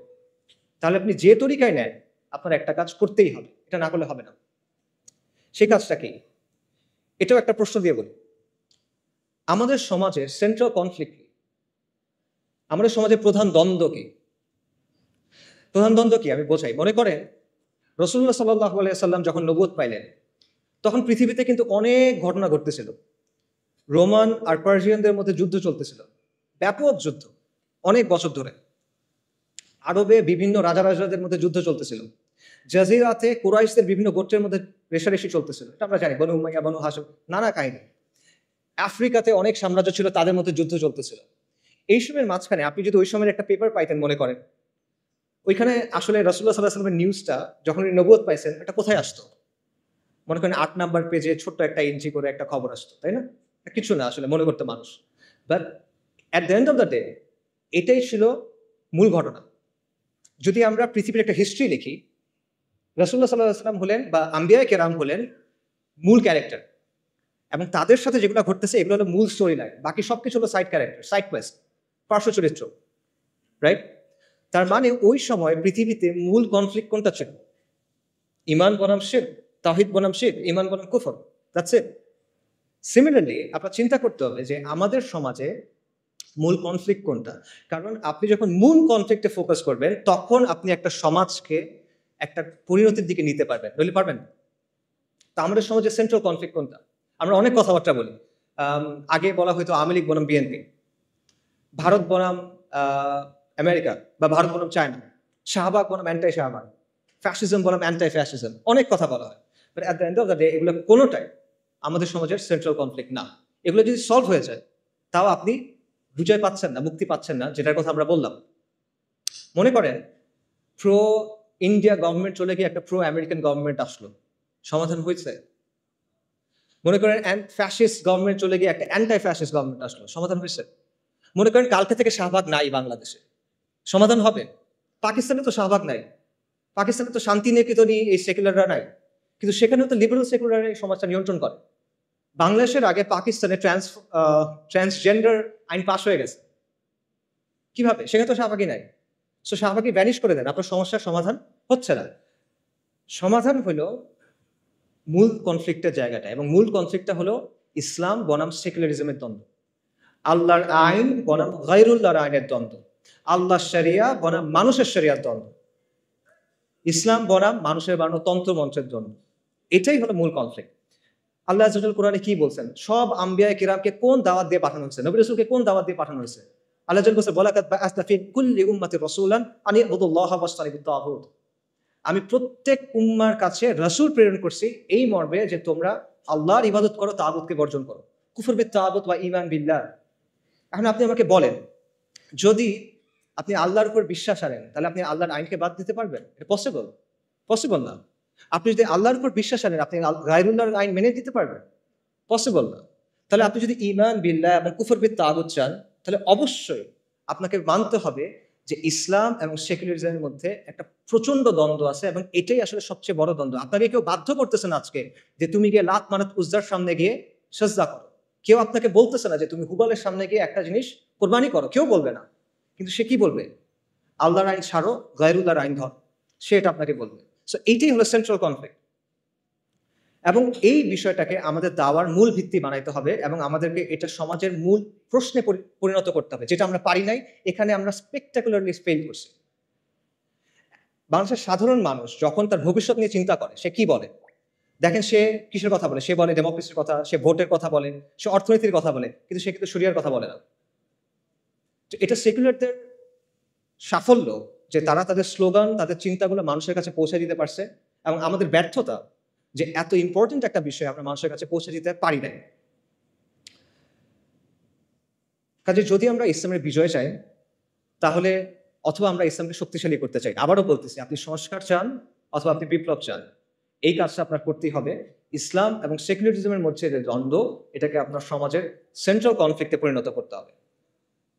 তাহলে আপনি যে তরিকায় নেন, আপনার একটা কাজ করতেই হবে, এটা না করলে হবে না। সেই কাজটা কি? এটাও একটা প্রশ্ন দিয়ে বলি, আমাদের সমাজের সেন্ট্রাল কনফ্লিক্ট কি? আমাদের সমাজের প্রধান দ্বন্দ্ব কি? প্রধান দ্বন্দ্ব কি আমি বোঝাই। মনে করেন রাসূলুল্লাহ সাল্লাল্লাহু আলাইহি সাল্লাম যখন নবুয়ত পাইলেন, তখন পৃথিবীতে কিন্তু অনেক ঘটনা ঘটতেছিল। রোমান আর পার্সিয়ানদের মধ্যে যুদ্ধ চলতেছিল, ব্যাপক যুদ্ধ, অনেক বছর ধরে। আরবে বিভিন্ন রাজাদের মধ্যে যুদ্ধ চলতেছিল। জাজিরাতে কুরাইশদের বিভিন্ন গোত্রের মধ্যে রেষারেষি চলতেছিল, এটা আমরা জানি, বনু উমাইয়া, বনু হাশিম, নানা কাহিনী। আফ্রিকাতে অনেক সাম্রাজ্য ছিল, তাদের মধ্যে যুদ্ধ চলতেছিল। এই সময়ের মাঝখানে আপনি যদি ওই সময়ের একটা পেপার পাইতেন, মনে করেন ওইখানে আসলে রাসূলুল্লাহ সাল্লাল্লাহু আলাইহি ওয়াসাল্লামের নিউজটা যখন উনি নবুয়ত পাইছেন, এটা কোথায় আসতো? মনে করেন 8 নাম্বার পেজে ছোট্ট একটা ইঞ্চি করে একটা খবর আসতো, তাই না? কিছু না আসলে মনে করতো মানুষ, but at the end of the day এটাই ছিল মূল ঘটনা। যদি আমরা পৃথিবীর একটা হিস্ট্রি লিখি, রাসূলুল্লাহ সাল্লাল্লাহু আলাইহি ওয়াসাল্লাম হলেন বা আম্বিয়ায়ে কেরাম হলেন মূল ক্যারেক্টার, এবং তাদের সাথে যেগুলো ঘটতেছে এগুলো হলো মূল স্টোরি লাইন, বাকি সবকিছু হলো সাইড ক্যারেক্টার, সাইড কোয়েস্ট, পার্শ্ব চরিত্র, রাইট? তার মানে ওই সময় পৃথিবীতে মূল কনফ্লিক্ট কোনটা ছিল? ইমান বনাম শিরক, তাওহীদ বনাম শিরক, ইমান বনাম কুফর, দ্যাটস ইট। সিমিলারলি আপনার চিন্তা করতে হবে যে আমাদের সমাজে মূল কনফ্লিক্ট কোনটা। কারণ আপনি যখন মূল কনফ্লিক্টে ফোকাস করবেন, তখন আপনি একটা সমাজকে একটা পরিণতির দিকে নিতে পারবেন, নইলে পারবেন না। তা আমাদের সমাজে সেন্ট্রাল কনফ্লিক্ট কোনটা? আমরা অনেক কথাবার্তা বলি। আগে বলা হয়তো আওয়ামী লীগ বনাম বিএনপি, ভারত বনাম আমেরিকা, বা ভারত বনাম চায়না, শাহবাগ বনাম অ্যান্টাই শাহবাগ, ফ্যাসিজম বনাম অ্যান্টাই ফ্যাসিজম, অনেক কথা বলা হয়। But at the end of the day এগুলো কোনোটাই আমাদের সমাজের সেন্ট্রাল কনফ্লিক্ট না। এগুলো যদি সলভ হয়ে যায়, তাও আপনি বিজয় পাচ্ছেন না, মুক্তি পাচ্ছেন না, যেটার কথা আমরা বললাম। মনে করেন প্রো ইন্ডিয়া গভর্নমেন্ট চলে গিয়ে একটা প্রো আমেরিকান গভর্নমেন্ট আসলো, সমাধান হয়েছে? মনে করেন ফ্যাসিস্ট গভর্নমেন্ট চলে গিয়ে একটা অ্যান্টাই ফ্যাসিস্ট গভর্নমেন্ট আসলো, সমাধান হয়েছে? মনে করেন কালকে থেকে শাহবাগ নাই বাংলাদেশে, সমাধান হবে? পাকিস্তানে তো শাহবাগ নাই, পাকিস্তানে তো শান্তি নিকেতনই এই সেকুলাররা নাই, কিন্তু সেখানেও তো লিবারেল সেকুলার এই সমাজটা নিয়ন্ত্রণ করে। বাংলাদেশের আগে পাকিস্তানে ট্রান্সজেন্ডার আইন পাশ হয়ে গেছে, কিভাবে? সেখানে তো শাহবাগই নাই। সো শাহবাগি ব্যানিশ করে দেন, আপনার সমস্যার সমাধান হচ্ছে না। সমাধান হলো মূল কনফ্লিক্টের জায়গাটা, এবং মূল কনফ্লিক্টটা হলো ইসলাম বনাম সেকুলারিজমের দ্বন্দ্ব, আল্লাহর আইন বনাম গায়রুল্লাহর আইনের দ্বন্দ্ব, আল্লাহর শরিয়া বনাম মানুষের শরিয়ার দ্বন্দ্ব, ইসলাম বনাম মানুষের বানানো তন্ত্র মন্ত্রের দ্বন্দ্ব। এটাই হলো মূল কনফ্লিক্ট। আল্লাহ আযজা ওয়া জাল্লা কোরআনে কি বলছেন? সব আম্বিয়া কিরামকে কোন দাওয়াত দিয়ে পাঠানো হয়েছে? নবী রাসূলকে কোন দাওয়াত দিয়ে পাঠানো হয়েছে? আল্লাহ আযজা ওয়া জাল্লা বলছে, ওয়ালাকাদ বাআসনা ফি কুল্লি উম্মাতির রাসূলান আন ইবুদুল্লাহা ওয়াজতানিবুত তাগুত। আমি প্রত্যেক উম্মার কাছে রাসূল প্রেরণ করছি এই মর্মে যে তোমরা আল্লাহর ইবাদত করো, তাগুতকে বর্জন করো। কুফর বিত তাগুত ওয়া ঈমান বিল্লাহ। এখন আপনি আমাকে বলেন, যদি আপনি আল্লাহর উপর বিশ্বাস আনেন, তাহলে আপনি আল্লাহর আইনকে বাদ দিতে পারবেন? এটা পসিবল? পসিবল না। আপনি যদি আল্লাহর উপর বিশ্বাস আনেন, আপনি গায়রুল্লাহর আইন মেনে দিতে পারবেন? পসিবল না। তাহলে আপনি যদি ঈমান বিল্লাহ এবং কুফর বিত তাগুত চান, তাহলে অবশ্যই আপনাকে মানতে হবে যে ইসলাম এবং সেকুলারিজমের মধ্যে একটা প্রচন্ড দ্বন্দ্ব আছে, এবং এটাই আসলে সবচেয়ে বড় দ্বন্দ্ব। আপনাকে কেউ বাধ্য করতেছে না আজকে যে তুমি গিয়ে লাত মানাত উজ্জার সামনে গিয়ে সাজদা করো। কেউ আপনাকে বলতেছে না যে তুমি হুবলের সামনে গিয়ে একটা জিনিস কোরবানি করো, কেউ বলবে না। কিন্তু সে কি বলবে? আল্লাহর আইন ছাড়ো, গায়রুল্লাহর আইন ধর, সে এটা আপনাকে বলবে। সো এইটাই হলো সেন্ট্রাল কনফ্লিক্ট, এবং এই বিষয়টাকে আমাদের দাওয়ার মূল ভিত্তি বানাইতে হবে, এবং আমাদেরকে এটা সমাজের মূল প্রশ্নে পরিণত করতে হবে, যেটা আমরা পারি নাই। এখানে আমরা স্পেকটাকুলারলি ফেল করছি। বাংলাদেশের সাধারণ মানুষ যখন তার ভবিষ্যৎ নিয়ে চিন্তা করে, সে কি বলে দেখেন? সে কিসের কথা বলে? সে বলে ডেমোক্রেসির কথা, সে ভোটের কথা বলে, সে অর্থনীতির কথা বলে, কিন্তু সে কিন্তু শরিয়ার কথা বলে না। তো এটা সেকুলারদের সাফল্য যে তারা তাদের স্লোগান, তাদের চিন্তাগুলো মানুষের কাছে পৌঁছে দিতে পারছে, এবং আমাদের ব্যর্থতা যে এত ইম্পর্টেন্ট একটা বিষয় আমরা মানুষের কাছে পৌঁছে দিতে পারি নাই। কাজে যদি আমরা ইসলামের বিজয় চাই, তাহলে অথবা আমরা ইসলামকে শক্তিশালী করতে চাই, আবারও বলতেছি, আপনি সংস্কার চান অথবা আপনি বিপ্লব চান, এই কাজটা আপনার করতেই হবে। ইসলাম এবং সেকুলারিজমের মধ্যে যে দ্বন্দ্ব, এটাকে আপনার সমাজের সেন্ট্রাল কনফ্লিক্টে পরিণত করতে হবে।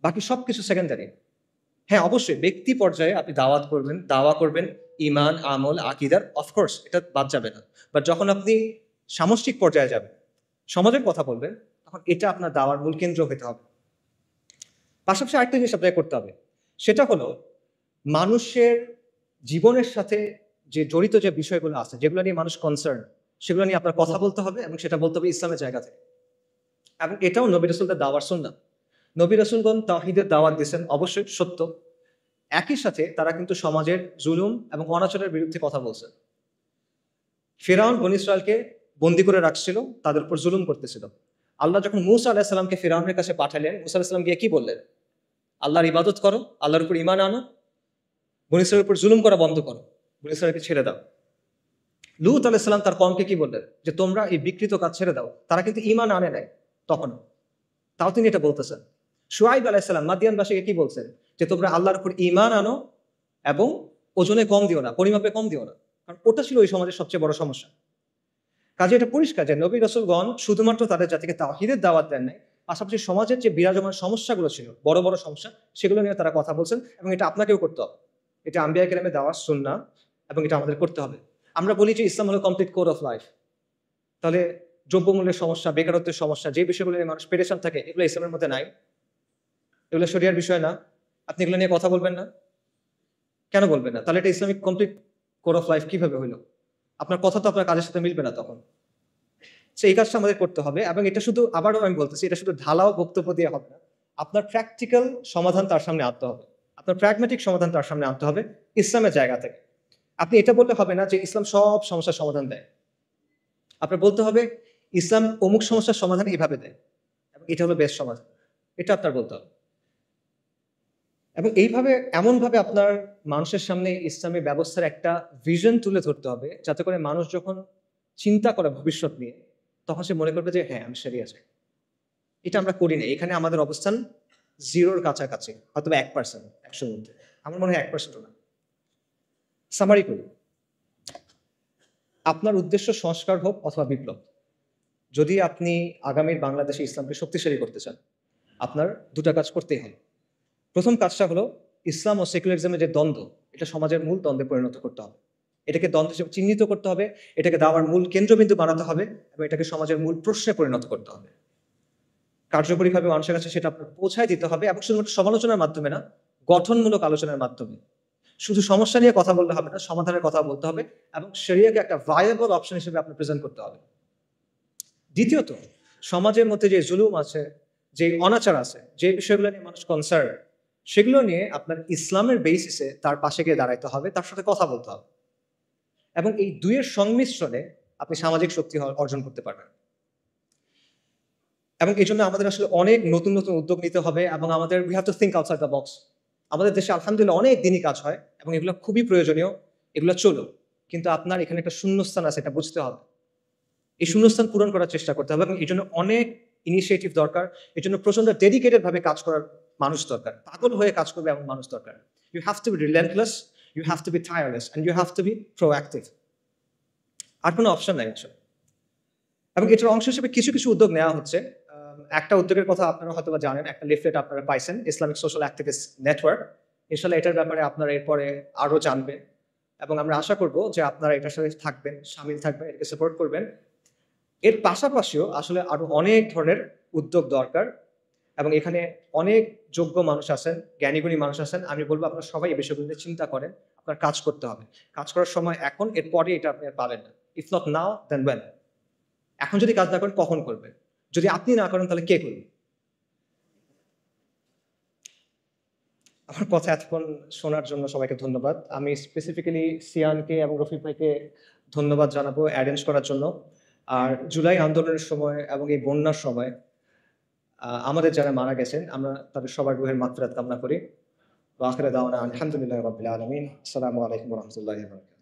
বাকি সবকিছু সেকেন্ডারি। হ্যাঁ, অবশ্যই ব্যক্তি পর্যায়ে আপনি দাওয়া করবেন ইমান, আমল, আকীদার, অফকোর্স এটা বাদ যাবে না। বাট যখন আপনি সামষ্টিক পর্যায়ে যাবেন, সমাজের কথা বলবেন, তখন এটা আপনার দাওয়ার মূল কেন্দ্র হতে হবে। পাশাপাশি আরেকটা জিনিস আপনাকে করতে হবে, সেটা হলো মানুষের জীবনের সাথে যে জড়িত যে বিষয়গুলো আছে, যেগুলো নিয়ে মানুষ কনসার্ন, সেগুলো নিয়ে আপনার কথা বলতে হবে এবং সেটা বলতে হবে ইসলামের জায়গা থেকে। এবং এটাও নবী রাসূলদের দাওয়ার সুন্নাহ। নবী রাসূলগণ তাওহীদের দাওয়াত দিয়েছেন, অবশ্যই সত্য। একই সাথে তারা কিন্তু সমাজের জুলুম এবং অনাচারের বিরুদ্ধে কথা বলছেন। ফিরআউন বনী ইসরায়েলকে বন্দী করে রাখছিল, তাদের উপর জুলুম করতেছিল। আল্লাহ যখন মূসা আলাইহিস সালামকে ফিরআউনের কাছে পাঠালেন, মূসা আলাইহিস সালাম গিয়ে কি বললেন? আল্লাহর ইবাদত করো, আল্লাহর উপর ঈমান আনো, বনী ইসরায়েলের উপর জুলুম করা বন্ধ করো, বনী ইসরায়েলকে ছেড়ে দাও। লূত আলাইহিস সালাম তার কওমকে কি বললেন? যে তোমরা এই বিকৃত কাজ ছেড়ে দাও। তারা কিন্তু ঈমান আনে নাই তখন, তাও তিনি এটা বলতেছেন। শুআইব আলাইহিস সালাম মাদিয়ানবাসীকে কি বলছেন? যে তোমরা আল্লাহর উপর ঈমান আনো এবং ওজনে কম দিও না, পরিমাপে কম দিও না। কারণ ওটা ছিল ওই সমাজের সবচেয়ে বড় সমস্যা। কাজে এটা পরিষ্কার যে নবী রাসূলগণ শুধুমাত্র তাদের জাতিকে তাওহীদের দাওয়াত দেন নাই, পাশাপাশি সমাজের যে বিরাজমান সমস্যাগুলো ছিল, বড় বড় সমস্যা, সেগুলো নিয়ে তারা কথা বলছেন এবং এটা আপনাকেও করতে হবে। এটা আম্বিয়া কেরামের দাওয়াত সুন্নাহ এবং এটা আমাদের করতে হবে। আমরা বলি যে ইসলাম হলো কমপ্লিট কোড অফ লাইফ। তাহলে দ্রব্যমূল্যের সমস্যা, বেকারত্বের সমস্যা, যে বিষয়গুলো নিয়ে মানুষ পেরেশান থাকে, এগুলো ইসলামের মধ্যে নাই, এগুলো শরিয়ার বিষয় না। আপনি এগুলো নিয়ে কথা বলবেন না, কেন বলবেন না? তাহলে এটা Islamic complete code of life কিভাবে হইলো? আপনার কথা তো আপনার কাজের সাথে মিলবে না তখন। সো এই কাজটা আমাদের করতে হবে এবং এটা শুধু, আবারও আমি বলতেছি, এটা শুধু ঢালাও বক্তব্য দিয়ে হবে না। আপনার প্র্যাকটিক্যাল সমাধান তার সামনে আনতে হবে, আপনার প্র্যাগম্যাটিক সমাধান তার সামনে আনতে হবে ইসলামের জায়গা থেকে। আপনি এটা বললে হবে না যে ইসলাম সব সমস্যার সমাধান দেয়। আপনার বলতে হবে ইসলাম অমুক সমস্যার সমাধান এইভাবে দেয় এবং এটা হলো বেস্ট সমাধান, এটা আপনার বলতে হবে। এবং এইভাবে, এমনভাবে আপনার মানুষের সামনে ইসলামী ব্যবস্থার একটা ভিশন তুলে ধরতে হবে, যাতে করে মানুষ যখন চিন্তা করে ভবিষ্যৎ নিয়ে, তখন সে মনে করবে যে হ্যাঁ, আমি শরিয়া চাই। এটা আমরা করি না। এখানে আমাদের অবস্থান জিরোর কাছাকাছি, হয়তো 1%, 100-র মধ্যে। আমার মনে হয় 1%ও না। সামারি করি, আপনার উদ্দেশ্য সংস্কার হোক অথবা বিপ্লব। যদি আপনি আগামীর বাংলাদেশে ইসলামকে শক্তিশালী করতে চান, আপনার দুটা কাজ করতেই হবে। প্রথম কাজটা হলো ইসলাম ও সেকুলারিজমের যে দ্বন্দ্ব, এটা সমাজের মূল দ্বন্দ্বে পরিণত করতে হবে। এটাকে দ্বন্দ্ব হিসেবে চিহ্নিত করতে হবে, এটাকে দাওয়ার মূল কেন্দ্রবিন্দু বানাতে হবে এবং এটাকে সমাজের মূল প্রশ্নে পরিণত করতে হবে। কার্যকরীভাবে মানুষের কাছে সেটা আপনার পৌঁছায় দিতে হবে এবং শুধুমাত্র সমালোচনার মাধ্যমে না, গঠনমূলক আলোচনার মাধ্যমে। শুধু সমস্যা নিয়ে কথা বললে হবে না, সমাধানের কথা বলতে হবে এবং শরিয়াকে একটা ভায়াবল অপশন হিসেবে আপনি প্রেজেন্ট করতে হবে। দ্বিতীয়ত, সমাজের মধ্যে যে জুলুম আছে, যে অনাচার আছে, যে বিষয়গুলো নিয়ে মানুষ কনসার্ন, সেগুলো নিয়ে আপনার ইসলামের বেসিসে তার পাশে গিয়ে দাঁড়াইতে হবে, তার সাথে কথা বলতে হবে এবং এই দুইয়ের সংমিশ্রণে আপনি সামাজিক শক্তি অর্জন করতে পারবেন। এবং এই জন্য আমাদের আসলে অনেক নতুন নতুন উদ্যোগ নিতে হবে এবং আমাদের we have to think outside the box. আমাদের দেশে আলহামদুলিল্লাহ অনেক দিনই কাজ হয় এবং এগুলো খুবই প্রয়োজনীয়, এগুলো চলুক, কিন্তু আপনার এখানে একটা শূন্যস্থান আছে, এটা বুঝতে হবে। এই শূন্যস্থান পূরণ করার চেষ্টা করতে হবে এবং এই জন্য অনেক ইনিশিয়েটিভ দরকার, এই জন্য প্রচন্ড ডেডিকেটেড ভাবে কাজ করার মানুষ দরকার, পাগল হয়ে কাজ করবে এমন মানুষ দরকার। You have to be relentless, you have to be tireless and you have to be proactive. আর কোনো অপশন নাই আসলে। এবং এটার অংশ হিসেবে কিছু কিছু উদ্যোগ নেওয়া হচ্ছে। একটা উদ্যোগের কথা আপনারা হয়তো বা জানেন, একটা লিফলেট আপনারা পাইছেন, ইসলামিক সোশ্যাল অ্যাক্টিভিস্ট নেটওয়ার্ক। ইনশাল্লাহ এটার ব্যাপারে আপনারা এরপরে আরো জানবেন এবং আমরা আশা করব যে আপনারা এটার সাথে থাকবেন, সামিল থাকবেন, এটাকে সাপোর্ট করবেন। এর পাশাপাশিও আসলে আরো অনেক ধরনের উদ্যোগ দরকার এবং এখানে অনেক যোগ্য মানুষ আছেন, জ্ঞানীগুণী মানুষ আছেন। আমি বলবো আপনারা সবাই এই বিষয়গুলো নিয়ে চিন্তা করেন, আপনার কাজ করতে হবে। কাজ করার সময় এখন, এরপরে এটা আপনি আর পাবেন না। If not now then when. এখন যদি কাজ না করেন কখন করবেন? যদি আপনি না করেন তাহলে কে করবে? আমার কথা এতক্ষণ শোনার জন্য সবাইকে ধন্যবাদ। আমি স্পেসিফিক্যালি সিয়ানকে এবং রফিক ভাইকে ধন্যবাদ জানাবো অ্যারেঞ্জ করার জন্য। আর জুলাই আন্দোলনের সময় এবং এই বন্যার সময় আমাদের যারা মারা গেছেন, আমরা তাদের সবার রুহের মাগফিরাত কামনা করি। ওয়া আখিরু দাওয়ানা আলহামদুলিল্লাহি রাব্বিল আলামিন। আসসালামু আলাইকুম ওয়া রাহমাতুল্লাহি ওয়া বারাকাতুহু।